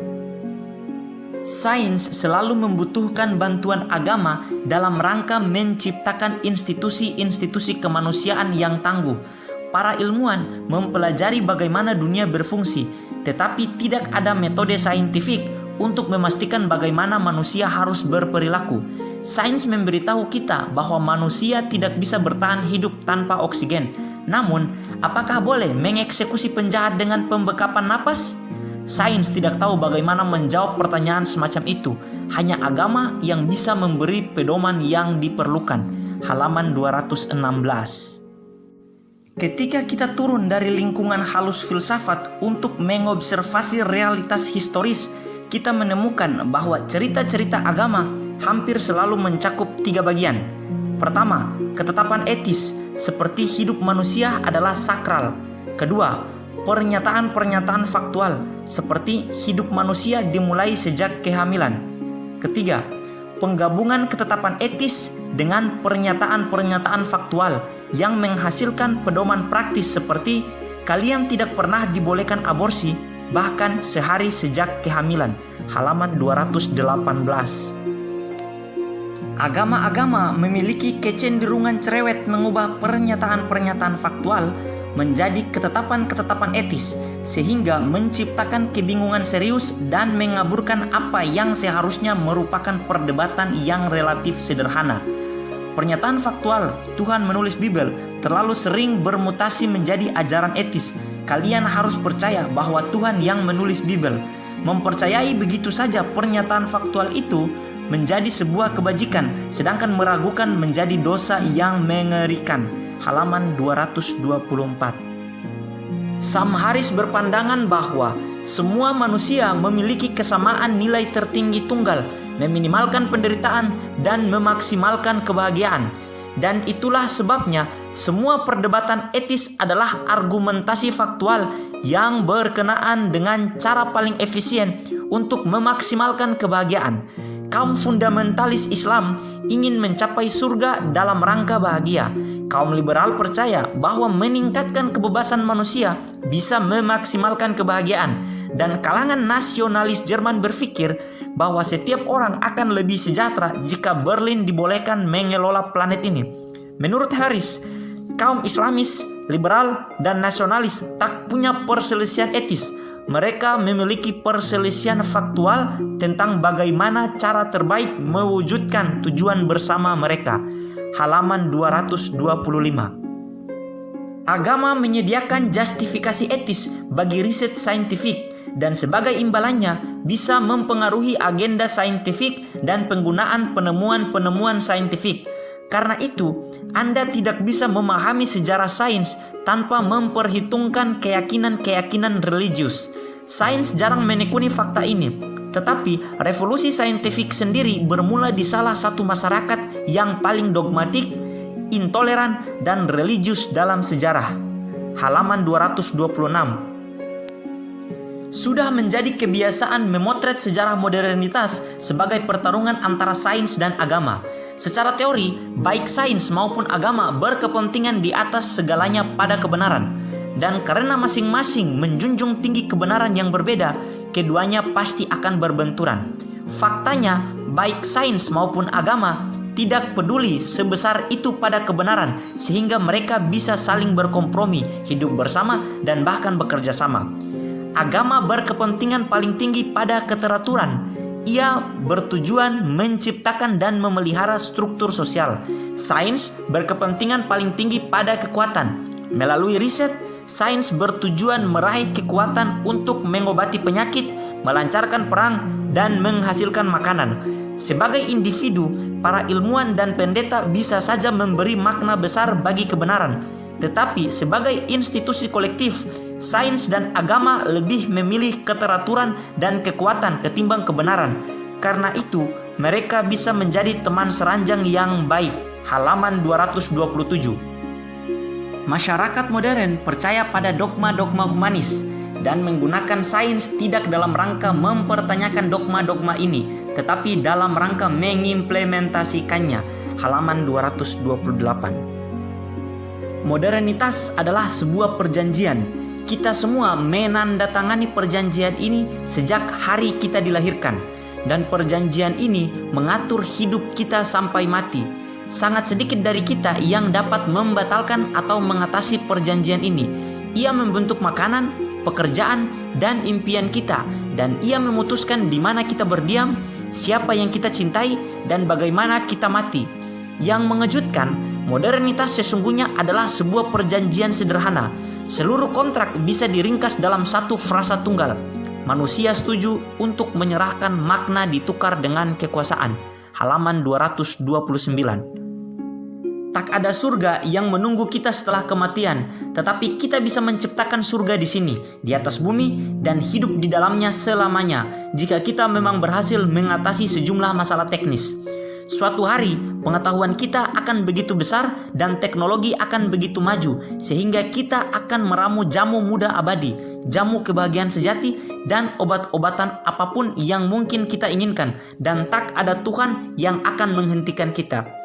Sains selalu membutuhkan bantuan agama dalam rangka menciptakan institusi-institusi kemanusiaan yang tangguh. Para ilmuwan mempelajari bagaimana dunia berfungsi, tetapi tidak ada metode saintifik untuk memastikan bagaimana manusia harus berperilaku. Sains memberitahu kita bahwa manusia tidak bisa bertahan hidup tanpa oksigen. Namun, apakah boleh mengeksekusi penjahat dengan pembekapan napas? Sains tidak tahu bagaimana menjawab pertanyaan semacam itu. Hanya agama yang bisa memberi pedoman yang diperlukan. Halaman 216. Ketika kita turun dari lingkungan halus filsafat untuk mengobservasi realitas historis, kita menemukan bahwa cerita-cerita agama hampir selalu mencakup 3 bagian. Pertama, ketetapan etis seperti hidup manusia adalah sakral. Kedua, pernyataan-pernyataan faktual seperti hidup manusia dimulai sejak kehamilan. Ketiga, penggabungan ketetapan etis dengan pernyataan-pernyataan faktual yang menghasilkan pedoman praktis seperti kalian tidak pernah dibolehkan aborsi bahkan sehari sejak kehamilan. Halaman 218. Agama-agama memiliki kecenderungan cerewet mengubah pernyataan-pernyataan faktual menjadi ketetapan-ketetapan etis, sehingga menciptakan kebingungan serius dan mengaburkan apa yang seharusnya merupakan perdebatan yang relatif sederhana. Pernyataan faktual Tuhan menulis Bible terlalu sering bermutasi menjadi ajaran etis. Kalian harus percaya bahwa Tuhan yang menulis Bible. Mempercayai begitu saja pernyataan faktual itu menjadi sebuah kebajikan, sedangkan meragukan menjadi dosa yang mengerikan. Halaman 224. Sam Harris berpandangan bahwa semua manusia memiliki kesamaan nilai tertinggi tunggal, meminimalkan penderitaan dan memaksimalkan kebahagiaan. Dan itulah sebabnya semua perdebatan etis adalah argumentasi faktual yang berkenaan dengan cara paling efisien untuk memaksimalkan kebahagiaan. Kaum fundamentalis Islam ingin mencapai surga dalam rangka bahagia. Kaum liberal percaya bahwa meningkatkan kebebasan manusia bisa memaksimalkan kebahagiaan. Dan kalangan nasionalis Jerman berpikir bahwa setiap orang akan lebih sejahtera jika Berlin dibolehkan mengelola planet ini. Menurut Harris, kaum Islamis, liberal, dan nasionalis tak punya perselisihan etis. Mereka memiliki perselisihan faktual tentang bagaimana cara terbaik mewujudkan tujuan bersama mereka. Halaman 225. Agama menyediakan justifikasi etis bagi riset saintifik dan sebagai imbalannya bisa mempengaruhi agenda saintifik dan penggunaan penemuan-penemuan saintifik. Karena itu, Anda tidak bisa memahami sejarah sains tanpa memperhitungkan keyakinan-keyakinan religius. Sains jarang menekuni fakta ini, tetapi revolusi saintifik sendiri bermula di salah satu masyarakat yang paling dogmatik, intoleran, dan religius dalam sejarah. Halaman 226. Sudah menjadi kebiasaan memotret sejarah modernitas sebagai pertarungan antara sains dan agama. Secara teori, baik sains maupun agama berkepentingan di atas segalanya pada kebenaran. Dan karena masing-masing menjunjung tinggi kebenaran yang berbeda, keduanya pasti akan berbenturan. Faktanya, baik sains maupun agama tidak peduli sebesar itu pada kebenaran, sehingga mereka bisa saling berkompromi, hidup bersama, dan bahkan bekerja sama. Agama berkepentingan paling tinggi pada keteraturan. Ia bertujuan menciptakan dan memelihara struktur sosial. Sains berkepentingan paling tinggi pada kekuatan. Melalui riset, sains bertujuan meraih kekuatan untuk mengobati penyakit, melancarkan perang, dan menghasilkan makanan. Sebagai individu, para ilmuwan dan pendeta bisa saja memberi makna besar bagi kebenaran. Tetapi sebagai institusi kolektif, sains dan agama lebih memilih keteraturan dan kekuatan ketimbang kebenaran. Karena itu, mereka bisa menjadi teman seranjang yang baik. Halaman 227. Masyarakat modern percaya pada dogma-dogma humanis dan menggunakan sains tidak dalam rangka mempertanyakan dogma-dogma ini, tetapi dalam rangka mengimplementasikannya. Halaman 228. Modernitas adalah sebuah perjanjian. Kita semua menandatangani perjanjian ini sejak hari kita dilahirkan. dan perjanjian ini mengatur hidup kita sampai mati. Sangat sedikit dari kita yang dapat membatalkan atau mengatasi perjanjian ini. Ia membentuk makanan, pekerjaan, dan impian kita, dan ia memutuskan di mana kita berdiam, siapa yang kita cintai, dan bagaimana kita mati. Yang mengejutkan, modernitas sesungguhnya adalah sebuah perjanjian sederhana. Seluruh kontrak bisa diringkas dalam satu frasa tunggal. Manusia setuju untuk menyerahkan makna ditukar dengan kekuasaan. Halaman 229. Tak ada surga yang menunggu kita setelah kematian, tetapi kita bisa menciptakan surga di sini, di atas bumi, dan hidup di dalamnya selamanya, jika kita memang berhasil mengatasi sejumlah masalah teknis. Suatu hari, pengetahuan kita akan begitu besar dan teknologi akan begitu maju, sehingga kita akan meramu jamu muda abadi, jamu kebahagiaan sejati, dan obat-obatan apapun yang mungkin kita inginkan, dan tak ada Tuhan yang akan menghentikan kita.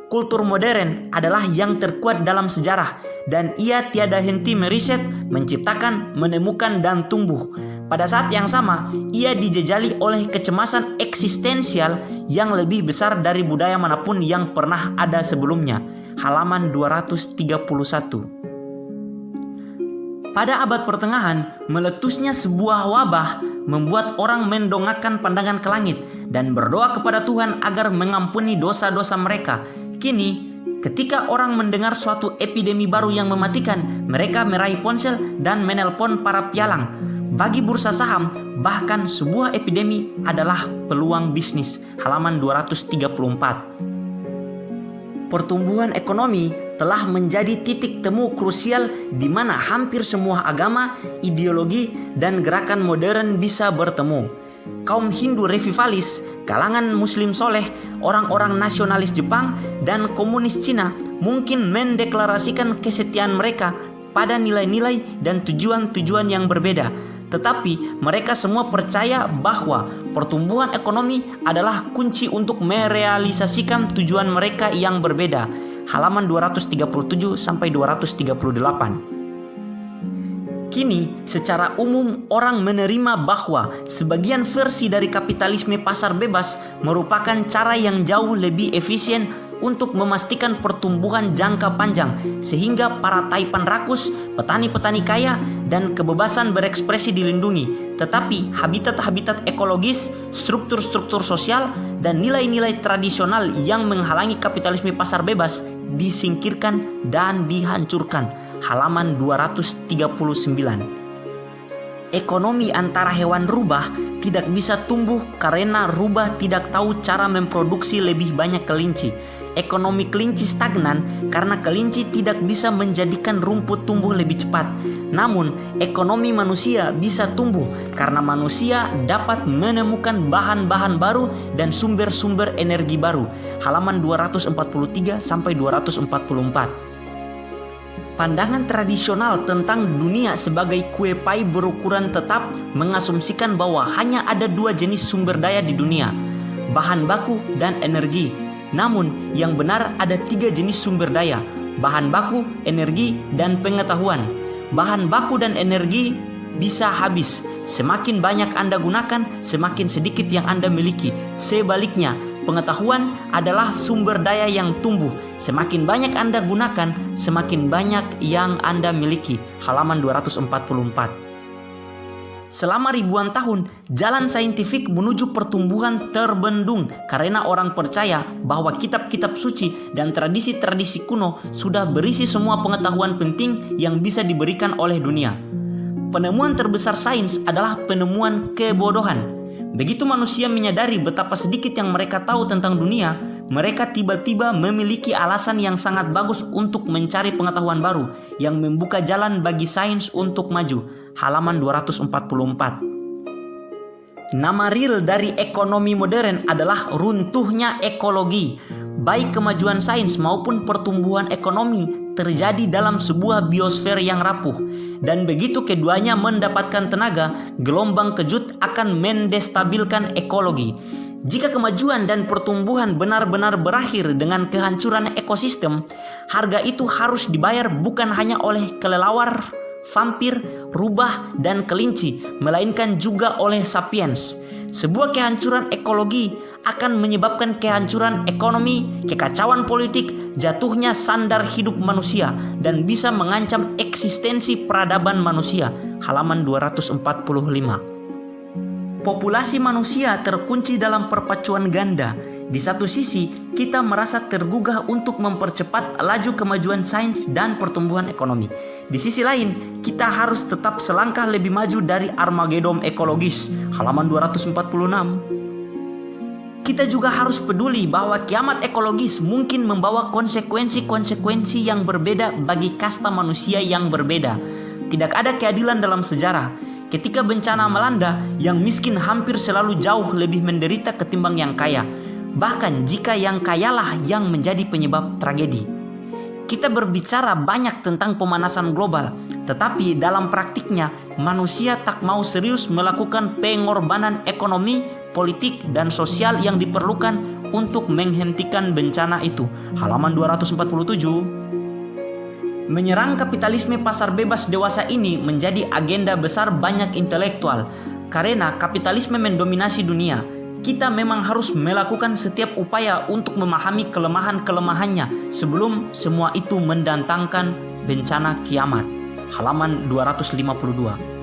Kultur modern adalah yang terkuat dalam sejarah, dan ia tiada henti meriset, menciptakan, menemukan, dan tumbuh. Pada saat yang sama, ia dijejali oleh kecemasan eksistensial yang lebih besar dari budaya manapun yang pernah ada sebelumnya. Halaman 231. Pada abad pertengahan, meletusnya sebuah wabah membuat orang mendongakkan pandangan ke langit dan berdoa kepada Tuhan agar mengampuni dosa-dosa mereka. Kini, ketika orang mendengar suatu epidemi baru yang mematikan, mereka meraih ponsel dan menelpon para pialang. Bagi bursa saham, bahkan sebuah epidemi adalah peluang bisnis. Halaman 234. Pertumbuhan ekonomi telah menjadi titik temu krusial di mana hampir semua agama, ideologi, dan gerakan modern bisa bertemu. Kaum Hindu revivalis, kalangan Muslim soleh, orang-orang nasionalis Jepang, dan komunis Cina mungkin mendeklarasikan kesetiaan mereka pada nilai-nilai dan tujuan-tujuan yang berbeda. Tetapi mereka semua percaya bahwa pertumbuhan ekonomi adalah kunci untuk merealisasikan tujuan mereka yang berbeda. Halaman 237-238. Kini, secara umum orang menerima bahwa sebagian versi dari kapitalisme pasar bebas merupakan cara yang jauh lebih efisien untuk memastikan pertumbuhan jangka panjang, sehingga para taipan rakus, petani-petani kaya, dan kebebasan berekspresi dilindungi. Tetapi habitat-habitat ekologis, struktur-struktur sosial, dan nilai-nilai tradisional yang menghalangi kapitalisme pasar bebas disingkirkan dan dihancurkan. Halaman 239. Ekonomi antara hewan rubah tidak bisa tumbuh karena rubah tidak tahu cara memproduksi lebih banyak kelinci. Ekonomi kelinci stagnan karena kelinci tidak bisa menjadikan rumput tumbuh lebih cepat. Namun, ekonomi manusia bisa tumbuh karena manusia dapat menemukan bahan-bahan baru dan sumber-sumber energi baru. Halaman 243-244. Pandangan tradisional tentang dunia sebagai kue pai berukuran tetap mengasumsikan bahwa hanya ada dua jenis sumber daya di dunia, bahan baku dan energi. Namun, yang benar ada tiga jenis sumber daya, bahan baku, energi, dan pengetahuan. Bahan baku dan energi bisa habis. Semakin banyak Anda gunakan, semakin sedikit yang Anda miliki. Sebaliknya, pengetahuan adalah sumber daya yang tumbuh. Semakin banyak Anda gunakan, semakin banyak yang Anda miliki. Halaman 244. Selama ribuan tahun, jalan saintifik menuju pertumbuhan terbendung karena orang percaya bahwa kitab-kitab suci dan tradisi-tradisi kuno sudah berisi semua pengetahuan penting yang bisa diberikan oleh dunia. Penemuan terbesar sains adalah penemuan kebodohan. Begitu manusia menyadari betapa sedikit yang mereka tahu tentang dunia, mereka tiba-tiba memiliki alasan yang sangat bagus untuk mencari pengetahuan baru yang membuka jalan bagi sains untuk maju. Halaman 244. Nama real dari ekonomi modern adalah runtuhnya ekologi. Baik kemajuan sains maupun pertumbuhan ekonomi terjadi dalam sebuah biosfer yang rapuh. Dan begitu keduanya mendapatkan tenaga, gelombang kejut akan mendestabilkan ekologi. Jika kemajuan dan pertumbuhan benar-benar berakhir dengan kehancuran ekosistem, harga itu harus dibayar bukan hanya oleh kelelawar, vampir, rubah, dan kelinci, melainkan juga oleh sapiens. Sebuah kehancuran ekologi akan menyebabkan kehancuran ekonomi, kekacauan politik, jatuhnya sandar hidup manusia, dan bisa mengancam eksistensi peradaban manusia. Halaman 245. Populasi manusia terkunci dalam perpacuan ganda. Di satu sisi, kita merasa tergugah untuk mempercepat laju kemajuan sains dan pertumbuhan ekonomi. Di sisi lain, kita harus tetap selangkah lebih maju dari Armageddon ekologis. Halaman 246. Kita juga harus peduli bahwa kiamat ekologis mungkin membawa konsekuensi-konsekuensi yang berbeda bagi kasta manusia yang berbeda. Tidak ada keadilan dalam sejarah. Ketika bencana melanda, yang miskin hampir selalu jauh lebih menderita ketimbang yang kaya. Bahkan jika yang kayalah yang menjadi penyebab tragedi. Kita berbicara banyak tentang pemanasan global, tetapi dalam praktiknya manusia tak mau serius melakukan pengorbanan ekonomi, politik, dan sosial yang diperlukan untuk menghentikan bencana itu. Halaman 247. Menyerang kapitalisme pasar bebas dewasa ini menjadi agenda besar banyak intelektual. Karena kapitalisme mendominasi dunia, kita memang harus melakukan setiap upaya untuk memahami kelemahan-kelemahannya sebelum semua itu mendatangkan bencana kiamat. Halaman 252.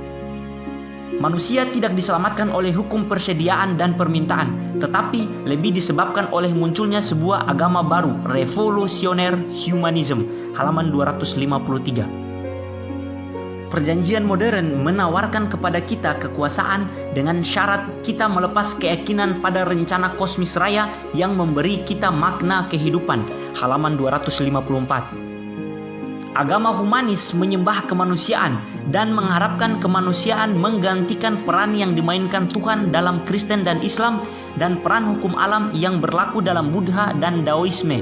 Manusia tidak diselamatkan oleh hukum persediaan dan permintaan, tetapi lebih disebabkan oleh munculnya sebuah agama baru, revolusioner humanism. Halaman 253. Perjanjian modern menawarkan kepada kita kekuasaan dengan syarat kita melepas keyakinan pada rencana kosmis raya yang memberi kita makna kehidupan. Halaman 254. Agama humanis menyembah kemanusiaan dan mengharapkan kemanusiaan menggantikan peran yang dimainkan Tuhan dalam Kristen dan Islam dan peran hukum alam yang berlaku dalam Buddha dan Daoisme.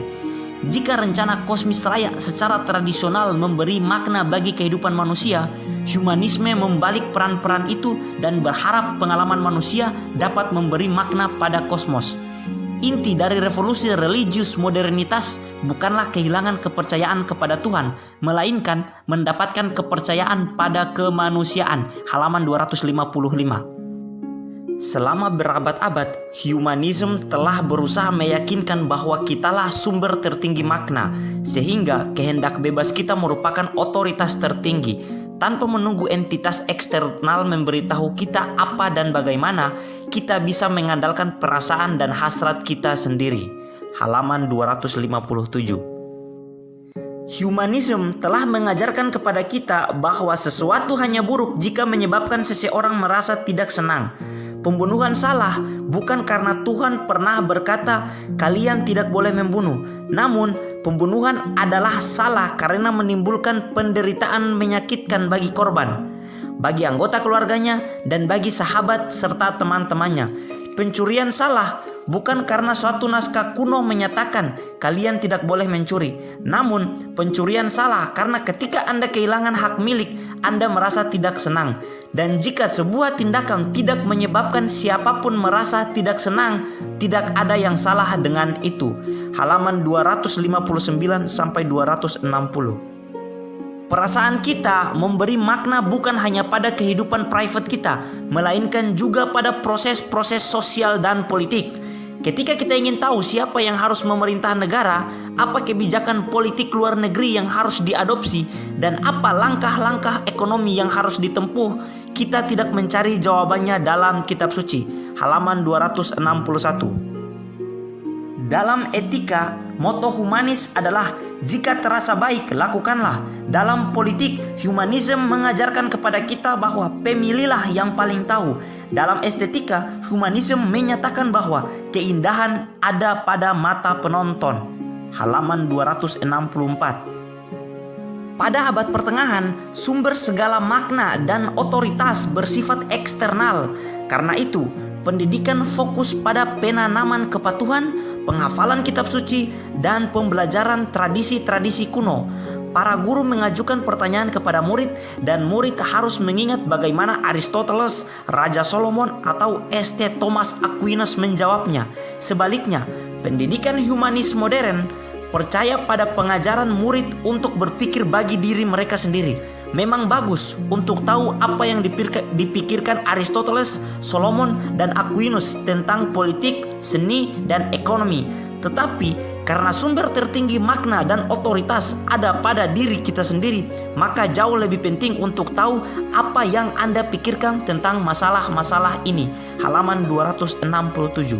Jika rencana kosmis raya secara tradisional memberi makna bagi kehidupan manusia, humanisme membalik peran-peran itu dan berharap pengalaman manusia dapat memberi makna pada kosmos. Inti dari revolusi religius modernitas bukanlah kehilangan kepercayaan kepada Tuhan, melainkan mendapatkan kepercayaan pada kemanusiaan. Halaman 255. Selama berabad-abad, humanism telah berusaha meyakinkan bahwa kitalah sumber tertinggi makna, sehingga kehendak bebas kita merupakan otoritas tertinggi. Tanpa menunggu entitas eksternal memberitahu kita apa dan bagaimana, kita bisa mengandalkan perasaan dan hasrat kita sendiri. Halaman 257. Humanism telah mengajarkan kepada kita bahwa sesuatu hanya buruk jika menyebabkan seseorang merasa tidak senang. Pembunuhan salah bukan karena Tuhan pernah berkata kalian tidak boleh membunuh. Namun pembunuhan adalah salah karena menimbulkan penderitaan menyakitkan bagi korban, bagi anggota keluarganya, dan bagi sahabat serta teman-temannya. Pencurian salah bukan karena suatu naskah kuno menyatakan kalian tidak boleh mencuri. Namun pencurian salah karena ketika Anda kehilangan hak milik, Anda merasa tidak senang. Dan jika sebuah tindakan tidak menyebabkan siapapun merasa tidak senang, tidak ada yang salah dengan itu. Halaman 259 sampai 260. Perasaan kita memberi makna bukan hanya pada kehidupan private kita, melainkan juga pada proses-proses sosial dan politik. Ketika kita ingin tahu siapa yang harus memerintah negara, apa kebijakan politik luar negeri yang harus diadopsi, dan apa langkah-langkah ekonomi yang harus ditempuh, kita tidak mencari jawabannya dalam kitab suci. Halaman 261. Dalam etika, moto humanis adalah jika terasa baik, lakukanlah. Dalam politik, humanism mengajarkan kepada kita bahwa pemilihlah yang paling tahu. Dalam estetika, humanism menyatakan bahwa keindahan ada pada mata penonton. Halaman 264. Pada abad pertengahan, sumber segala makna dan otoritas bersifat eksternal. Karena itu, pendidikan fokus pada penanaman kepatuhan, penghafalan kitab suci, dan pembelajaran tradisi-tradisi kuno. Para guru mengajukan pertanyaan kepada murid, dan murid harus mengingat bagaimana Aristoteles, Raja Solomon, atau St. Thomas Aquinas menjawabnya. Sebaliknya, pendidikan humanis modern percaya pada pengajaran murid untuk berpikir bagi diri mereka sendiri. Memang bagus untuk tahu apa yang dipikirkan Aristoteles, Solomon, dan Aquinas tentang politik, seni, dan ekonomi. Tetapi karena sumber tertinggi makna dan otoritas ada pada diri kita sendiri, maka jauh lebih penting untuk tahu apa yang Anda pikirkan tentang masalah-masalah ini. Halaman 267.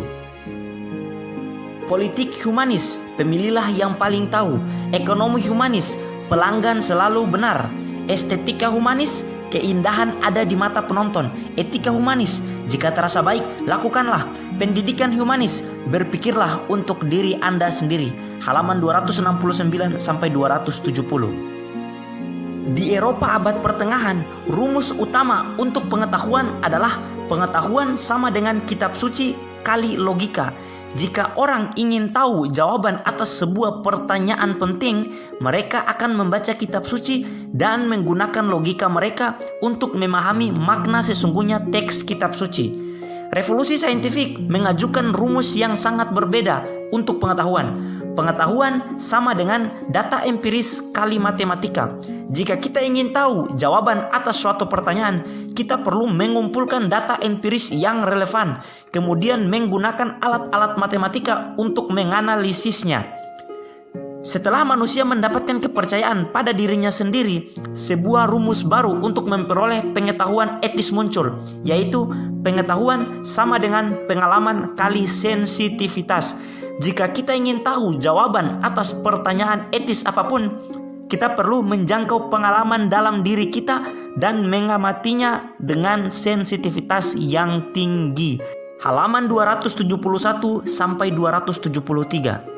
Politik humanis, pemilihlah yang paling tahu. Ekonomi humanis, pelanggan selalu benar. Estetika humanis, keindahan ada di mata penonton. Etika humanis, jika terasa baik, lakukanlah. Pendidikan humanis, berpikirlah untuk diri Anda sendiri. Halaman 269 sampai 270. Di Eropa abad pertengahan, rumus utama untuk pengetahuan adalah pengetahuan sama dengan kitab suci kali logika. Jika orang ingin tahu jawaban atas sebuah pertanyaan penting, mereka akan membaca kitab suci dan menggunakan logika mereka untuk memahami makna sesungguhnya teks kitab suci. Revolusi saintifik mengajukan rumus yang sangat berbeda untuk pengetahuan. Pengetahuan sama dengan data empiris kali matematika. Jika kita ingin tahu jawaban atas suatu pertanyaan, kita perlu mengumpulkan data empiris yang relevan, kemudian menggunakan alat-alat matematika untuk menganalisisnya. Setelah manusia mendapatkan kepercayaan pada dirinya sendiri, sebuah rumus baru untuk memperoleh pengetahuan etis muncul, yaitu pengetahuan sama dengan pengalaman kali sensitivitas. Jika kita ingin tahu jawaban atas pertanyaan etis apapun, kita perlu menjangkau pengalaman dalam diri kita dan mengamatinya dengan sensitivitas yang tinggi. Halaman 271 sampai 273.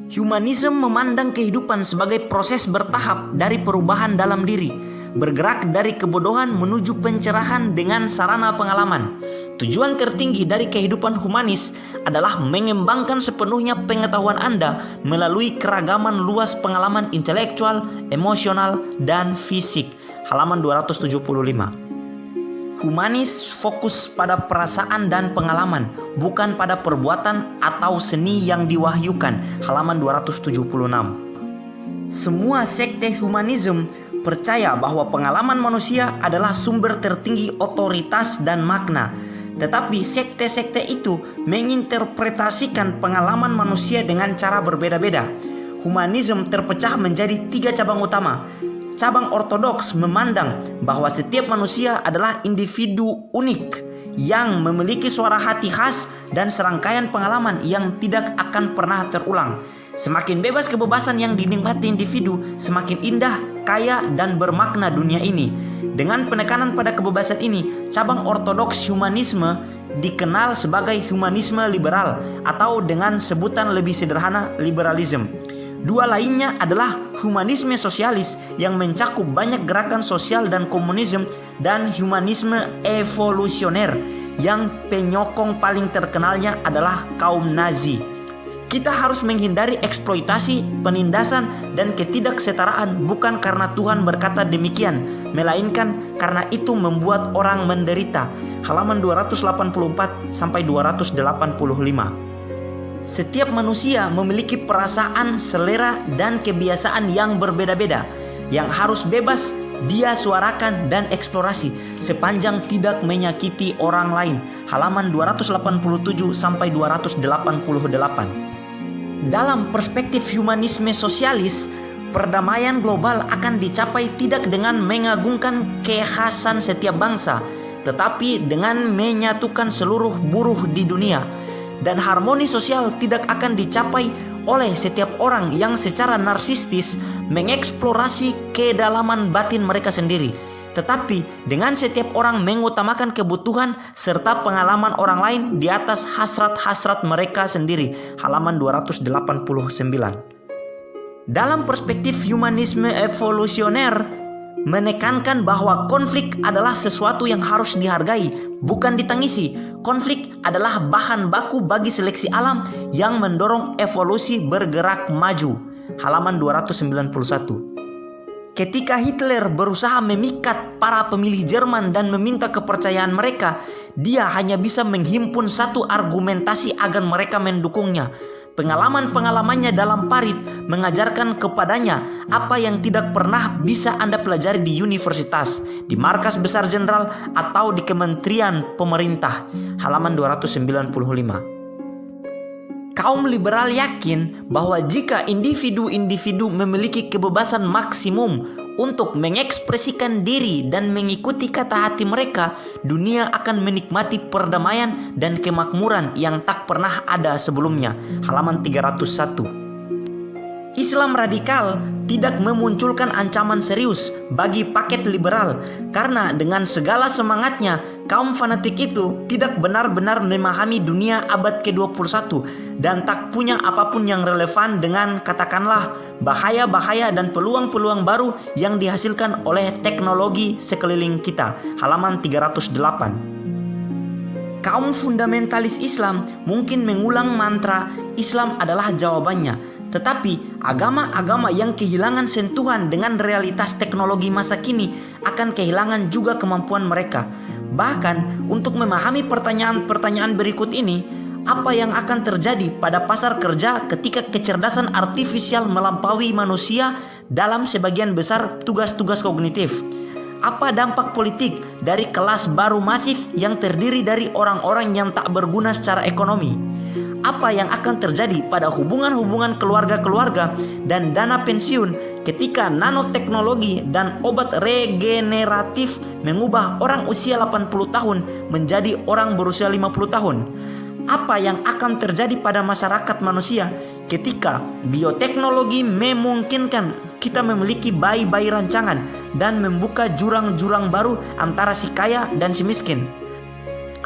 Humanisme memandang kehidupan sebagai proses bertahap dari perubahan dalam diri, bergerak dari kebodohan menuju pencerahan dengan sarana pengalaman. Tujuan tertinggi dari kehidupan humanis adalah mengembangkan sepenuhnya pengetahuan Anda melalui keragaman luas pengalaman intelektual, emosional, dan fisik. Halaman 275. Humanis fokus pada perasaan dan pengalaman, bukan pada perbuatan atau seni yang diwahyukan. Halaman 276. Semua sekte humanisme percaya bahwa pengalaman manusia adalah sumber tertinggi otoritas dan makna. Tetapi sekte-sekte itu menginterpretasikan pengalaman manusia dengan cara berbeda-beda. Humanisme terpecah menjadi 3 cabang utama. Cabang ortodoks memandang bahwa setiap manusia adalah individu unik yang memiliki suara hati khas dan serangkaian pengalaman yang tidak akan pernah terulang. Semakin bebas kebebasan yang dinikmati individu, semakin indah, kaya, dan bermakna dunia ini. Dengan penekanan pada kebebasan ini, cabang ortodoks humanisme dikenal sebagai humanisme liberal atau dengan sebutan lebih sederhana liberalisme. Dua lainnya adalah humanisme sosialis yang mencakup banyak gerakan sosial dan komunisme, dan humanisme evolusioner yang penyokong paling terkenalnya adalah kaum Nazi. Kita harus menghindari eksploitasi, penindasan, dan ketidaksetaraan bukan karena Tuhan berkata demikian, melainkan karena itu membuat orang menderita. Halaman 284 sampai 285. Setiap manusia memiliki perasaan, selera, dan kebiasaan yang berbeda-beda yang harus bebas dia suarakan dan eksplorasi sepanjang tidak menyakiti orang lain. Halaman 287 sampai 288. Dalam perspektif humanisme sosialis, perdamaian global akan dicapai tidak dengan mengagungkan kekhasan setiap bangsa, tetapi dengan menyatukan seluruh buruh di dunia. Dan harmoni sosial tidak akan dicapai oleh setiap orang yang secara narsistis mengeksplorasi kedalaman batin mereka sendiri, tetapi dengan setiap orang mengutamakan kebutuhan serta pengalaman orang lain di atas hasrat-hasrat mereka sendiri. Halaman 289. Dalam perspektif humanisme evolusioner menekankan bahwa konflik adalah sesuatu yang harus dihargai, bukan ditangisi. Konflik adalah bahan baku bagi seleksi alam yang mendorong evolusi bergerak maju. Halaman 291. Ketika Hitler berusaha memikat para pemilih Jerman dan meminta kepercayaan mereka, dia hanya bisa menghimpun satu argumentasi agar mereka mendukungnya. Pengalaman-pengalamannya dalam parit mengajarkan kepadanya apa yang tidak pernah bisa Anda pelajari di universitas, di markas besar jenderal, atau di kementerian pemerintah. Halaman 295. Kaum liberal yakin bahwa jika individu-individu memiliki kebebasan maksimum untuk mengekspresikan diri dan mengikuti kata hati mereka, dunia akan menikmati perdamaian dan kemakmuran yang tak pernah ada sebelumnya. Halaman 301. Islam radikal tidak memunculkan ancaman serius bagi paket liberal karena dengan segala semangatnya kaum fanatik itu tidak benar-benar memahami dunia abad ke-21 dan tak punya apapun yang relevan dengan katakanlah bahaya-bahaya dan peluang-peluang baru yang dihasilkan oleh teknologi sekeliling kita. Halaman 308. Kaum fundamentalis Islam mungkin mengulang mantra Islam adalah jawabannya. Tetapi agama-agama yang kehilangan sentuhan dengan realitas teknologi masa kini akan kehilangan juga kemampuan mereka. Bahkan untuk memahami pertanyaan-pertanyaan berikut ini, apa yang akan terjadi pada pasar kerja ketika kecerdasan artifisial melampaui manusia dalam sebagian besar tugas-tugas kognitif? Apa dampak politik dari kelas baru masif yang terdiri dari orang-orang yang tak berguna secara ekonomi? Apa yang akan terjadi pada hubungan-hubungan keluarga-keluarga dan dana pensiun ketika nanoteknologi dan obat regeneratif mengubah orang usia 80 tahun menjadi orang berusia 50 tahun? Apa yang akan terjadi pada masyarakat manusia ketika bioteknologi memungkinkan kita memiliki bayi-bayi rancangan dan membuka jurang-jurang baru antara si kaya dan si miskin?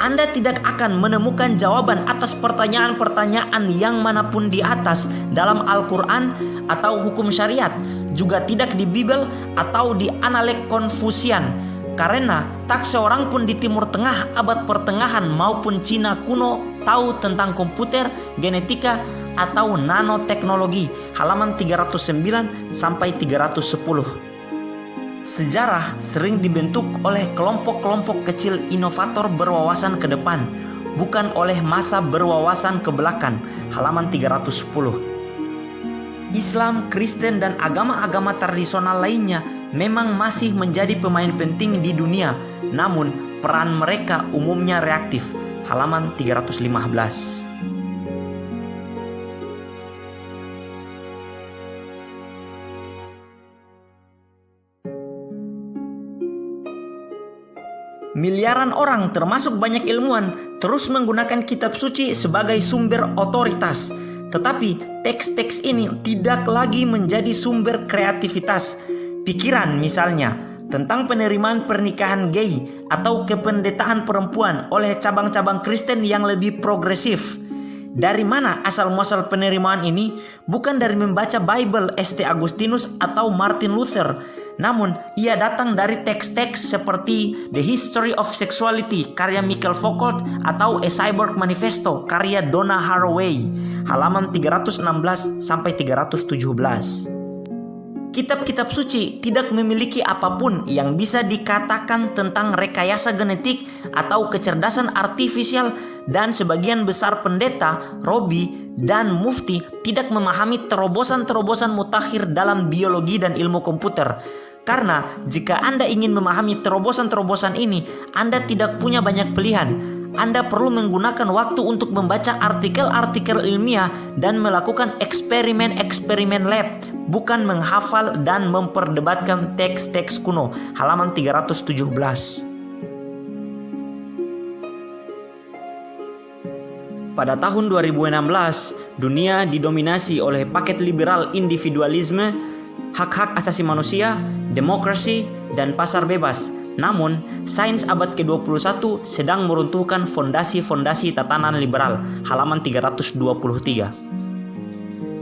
Anda tidak akan menemukan jawaban atas pertanyaan-pertanyaan yang manapun di atas dalam Al-Quran atau hukum syariat, juga tidak di Bible atau di Analek Konfusian, karena tak seorang pun di Timur Tengah abad pertengahan maupun Cina kuno tahu tentang komputer, genetika, atau nanoteknologi. Halaman 309 sampai 310. Sejarah sering dibentuk oleh kelompok-kelompok kecil inovator berwawasan ke depan, bukan oleh massa berwawasan ke belakang. Halaman 310. Islam, Kristen, dan agama-agama tradisional lainnya memang masih menjadi pemain penting di dunia, namun peran mereka umumnya reaktif. Halaman 315. Miliaran orang termasuk banyak ilmuwan terus menggunakan kitab suci sebagai sumber otoritas. Tetapi teks-teks ini tidak lagi menjadi sumber kreativitas. Pikiran misalnya tentang penerimaan pernikahan gay atau kependetaan perempuan oleh cabang-cabang Kristen yang lebih progresif. Dari mana asal-muasal penerimaan ini? Bukan dari membaca Bible St. Agustinus atau Martin Luther, namun ia datang dari teks-teks seperti The History of Sexuality karya Michael Foucault atau A Cyborg Manifesto karya Donna Haraway. Halaman 316 sampai 317. Kitab-kitab suci tidak memiliki apapun yang bisa dikatakan tentang rekayasa genetik atau kecerdasan artifisial, dan sebagian besar pendeta, robi, dan mufti tidak memahami terobosan-terobosan mutakhir dalam biologi dan ilmu komputer. Karena jika Anda ingin memahami terobosan-terobosan ini, Anda tidak punya banyak pilihan. Anda perlu menggunakan waktu untuk membaca artikel-artikel ilmiah dan melakukan eksperimen-eksperimen lab, bukan menghafal dan memperdebatkan teks-teks kuno. Halaman 317. Pada tahun 2016, dunia didominasi oleh paket liberal individualisme, hak-hak asasi manusia, demokrasi, dan pasar bebas. Namun, sains abad ke-21 sedang meruntuhkan fondasi-fondasi tatanan liberal. Halaman 323.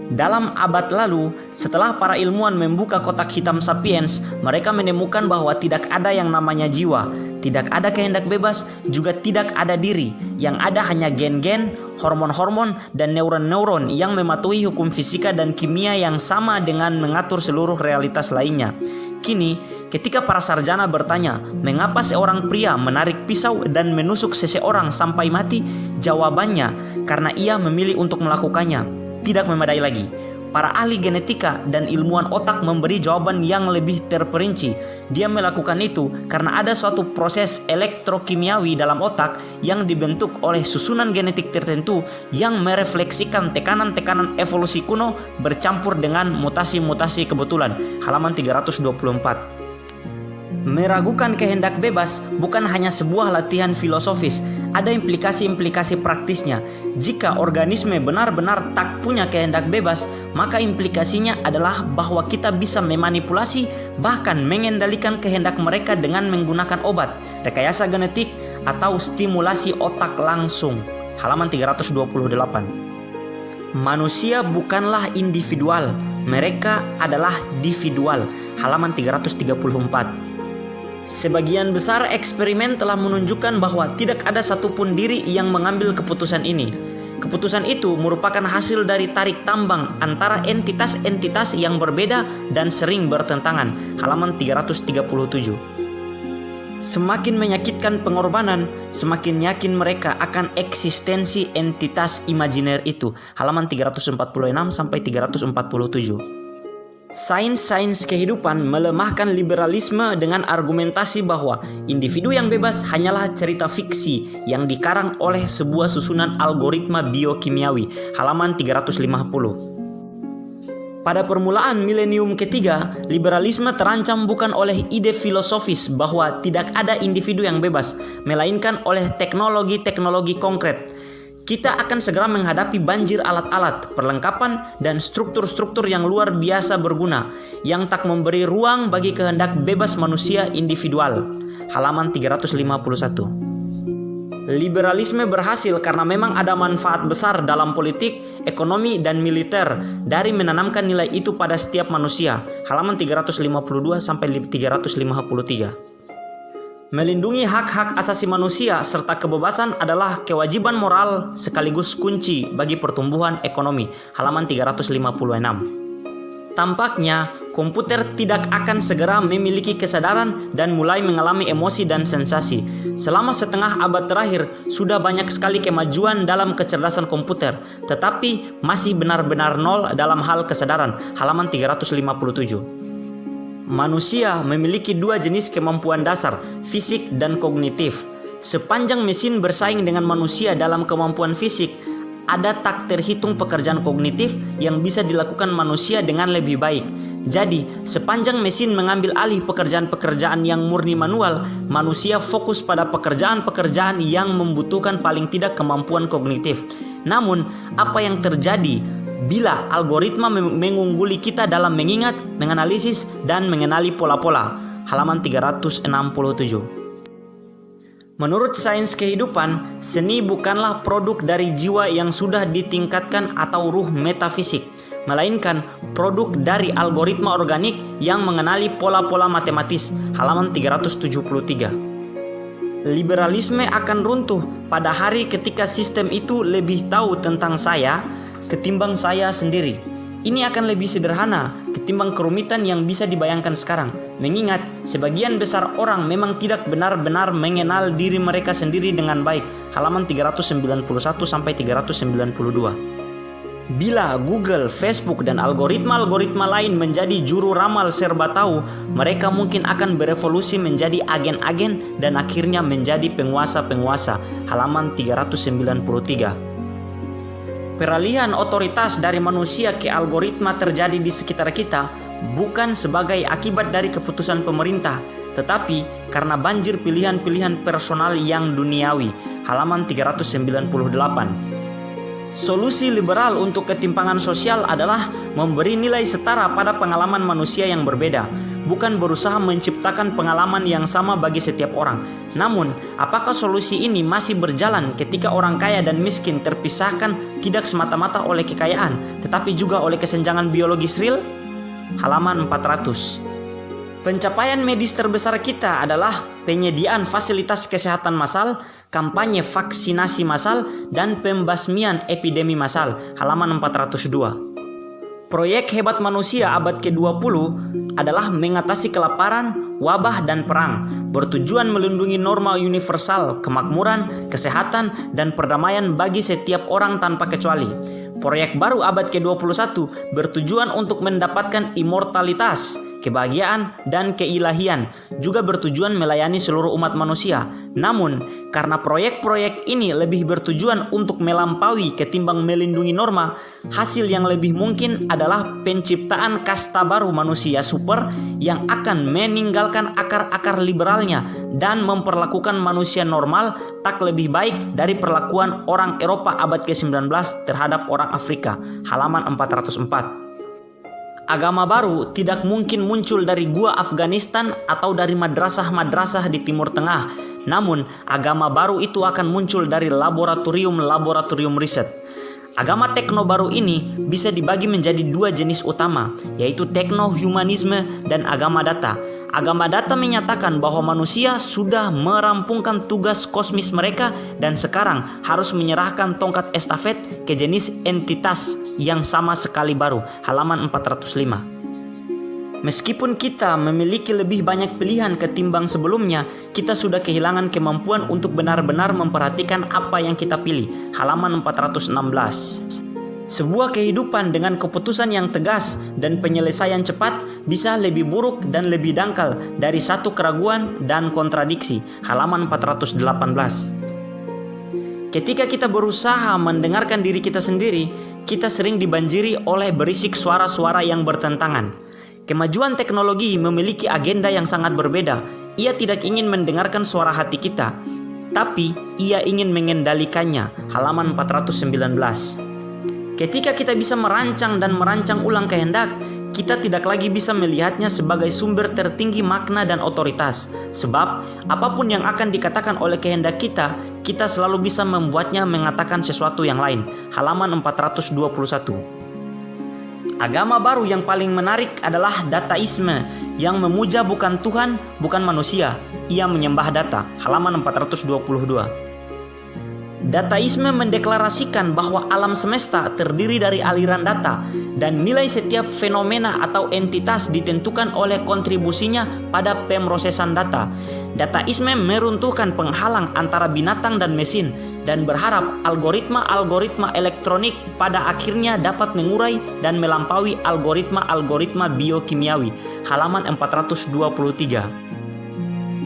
Dalam abad lalu, setelah para ilmuwan membuka kotak hitam sapiens, mereka menemukan bahwa tidak ada yang namanya jiwa, tidak ada kehendak bebas, juga tidak ada diri. Yang ada hanya gen-gen, hormon-hormon, dan neuron-neuron yang mematuhi hukum fisika dan kimia yang sama dengan mengatur seluruh realitas lainnya. Kini, ketika para sarjana bertanya, mengapa seorang pria menarik pisau dan menusuk seseorang sampai mati? Jawabannya, karena ia memilih untuk melakukannya. tidak memadai lagi. Para ahli genetika dan ilmuwan otak memberi jawaban yang lebih terperinci. Dia melakukan itu karena ada suatu proses elektrokimiawi dalam otak yang dibentuk oleh susunan genetik tertentu yang merefleksikan tekanan-tekanan evolusi kuno bercampur dengan mutasi-mutasi kebetulan. Halaman 324. Meragukan kehendak bebas bukan hanya sebuah latihan filosofis, ada implikasi-implikasi praktisnya. Jika organisme benar-benar tak punya kehendak bebas, maka implikasinya adalah bahwa kita bisa memanipulasi, bahkan mengendalikan kehendak mereka dengan menggunakan obat, rekayasa genetik, atau stimulasi otak langsung. Halaman 328. Manusia bukanlah individual, mereka adalah dividual. Halaman 334. Sebagian besar eksperimen telah menunjukkan bahwa tidak ada satupun diri yang mengambil keputusan ini. Keputusan itu merupakan hasil dari tarik tambang antara entitas-entitas yang berbeda dan sering bertentangan. Halaman 337. Semakin menyakitkan pengorbanan, semakin yakin mereka akan eksistensi entitas imajiner itu. Halaman 346 sampai 347. Sains-sains kehidupan melemahkan liberalisme dengan argumentasi bahwa individu yang bebas hanyalah cerita fiksi yang dikarang oleh sebuah susunan algoritma biokimiawi. Halaman 350. Pada permulaan milenium ketiga, liberalisme terancam bukan oleh ide filosofis bahwa tidak ada individu yang bebas, melainkan oleh teknologi-teknologi konkret. Kita akan segera menghadapi banjir alat-alat, perlengkapan, dan struktur-struktur yang luar biasa berguna, yang tak memberi ruang bagi kehendak bebas manusia individual. Halaman 351. Liberalisme berhasil karena memang ada manfaat besar dalam politik, ekonomi, dan militer dari menanamkan nilai itu pada setiap manusia. Halaman 352 sampai 353. Melindungi hak-hak asasi manusia serta kebebasan adalah kewajiban moral sekaligus kunci bagi pertumbuhan ekonomi. Halaman 356. Tampaknya komputer tidak akan segera memiliki kesadaran dan mulai mengalami emosi dan sensasi. Selama setengah abad terakhir sudah banyak sekali kemajuan dalam kecerdasan komputer, tetapi masih benar-benar nol dalam hal kesadaran. Halaman 357. Manusia memiliki dua jenis kemampuan dasar, fisik dan kognitif. Sepanjang mesin bersaing dengan manusia dalam kemampuan fisik, ada tak terhitung pekerjaan kognitif yang bisa dilakukan manusia dengan lebih baik. Jadi, sepanjang mesin mengambil alih pekerjaan-pekerjaan yang murni manual, manusia fokus pada pekerjaan-pekerjaan yang membutuhkan paling tidak kemampuan kognitif. Namun, apa yang terjadi bila algoritma mengungguli kita dalam mengingat, menganalisis, dan mengenali pola-pola? Halaman 367. Menurut sains kehidupan, seni bukanlah produk dari jiwa yang sudah ditingkatkan atau ruh metafisik, melainkan produk dari algoritma organik yang mengenali pola-pola matematis. Halaman 373. Liberalisme akan runtuh pada hari ketika sistem itu lebih tahu tentang saya ketimbang saya sendiri. Ini akan lebih sederhana ketimbang kerumitan yang bisa dibayangkan sekarang. Mengingat sebagian besar orang memang tidak benar-benar mengenal diri mereka sendiri dengan baik. Halaman 391 sampai 392. Bila Google, Facebook, dan algoritma-algoritma lain menjadi juru ramal serba tahu, mereka mungkin akan berevolusi menjadi agen-agen dan akhirnya menjadi penguasa-penguasa. Halaman 393. Peralihan otoritas dari manusia ke algoritma terjadi di sekitar kita bukan sebagai akibat dari keputusan pemerintah, tetapi karena banjir pilihan-pilihan personal yang duniawi. Halaman 398. Solusi liberal untuk ketimpangan sosial adalah memberi nilai setara pada pengalaman manusia yang berbeda, bukan berusaha menciptakan pengalaman yang sama bagi setiap orang. Namun, apakah solusi ini masih berjalan ketika orang kaya dan miskin terpisahkan tidak semata-mata oleh kekayaan, tetapi juga oleh kesenjangan biologis real? Halaman 400. Pencapaian medis terbesar kita adalah penyediaan fasilitas kesehatan massal, kampanye vaksinasi massal, dan pembasmian epidemi massal. Halaman 402. Proyek hebat manusia abad ke-20 adalah mengatasi kelaparan, wabah, dan perang, bertujuan melindungi norma universal, kemakmuran, kesehatan, dan perdamaian bagi setiap orang tanpa kecuali. Proyek baru abad ke-21 bertujuan untuk mendapatkan immortalitas, kebahagiaan, dan keilahian, juga bertujuan melayani seluruh umat manusia. Namun, karena proyek-proyek ini lebih bertujuan untuk melampaui ketimbang melindungi norma, hasil yang lebih mungkin adalah penciptaan kasta baru manusia super yang akan meninggalkan akar-akar liberalnya dan memperlakukan manusia normal tak lebih baik dari perlakuan orang Eropa abad ke-19 terhadap orang Afrika. Halaman 404. Agama baru tidak mungkin muncul dari gua Afghanistan atau dari madrasah-madrasah di Timur Tengah. Namun, agama baru itu akan muncul dari laboratorium riset. Agama tekno baru ini bisa dibagi menjadi dua jenis utama, yaitu tekno-humanisme dan agama data. Agama data menyatakan bahwa manusia sudah merampungkan tugas kosmis mereka dan sekarang harus menyerahkan tongkat estafet ke jenis entitas yang sama sekali baru. Halaman 405. Meskipun kita memiliki lebih banyak pilihan ketimbang sebelumnya, kita sudah kehilangan kemampuan untuk benar-benar memperhatikan apa yang kita pilih. Halaman 416. Sebuah kehidupan dengan keputusan yang tegas dan penyelesaian cepat bisa lebih buruk dan lebih dangkal dari satu keraguan dan kontradiksi. Halaman 418. Ketika kita berusaha mendengarkan diri kita sendiri, kita sering dibanjiri oleh berisik suara-suara yang bertentangan. Kemajuan teknologi memiliki agenda yang sangat berbeda. Ia tidak ingin mendengarkan suara hati kita, tapi ia ingin mengendalikannya. Halaman 419. Ketika kita bisa merancang dan merancang ulang kehendak, kita tidak lagi bisa melihatnya sebagai sumber tertinggi makna dan otoritas. Sebab, apapun yang akan dikatakan oleh kehendak kita, kita selalu bisa membuatnya mengatakan sesuatu yang lain. Halaman 421. Agama baru yang paling menarik adalah dataisme, yang memuja bukan Tuhan, bukan manusia. Ia menyembah data. Halaman 422. Dataisme mendeklarasikan bahwa alam semesta terdiri dari aliran data dan nilai setiap fenomena atau entitas ditentukan oleh kontribusinya pada pemrosesan data. Dataisme meruntuhkan penghalang antara binatang dan mesin dan berharap algoritma-algoritma elektronik pada akhirnya dapat mengurai dan melampaui algoritma-algoritma biokimiawi. Halaman 423.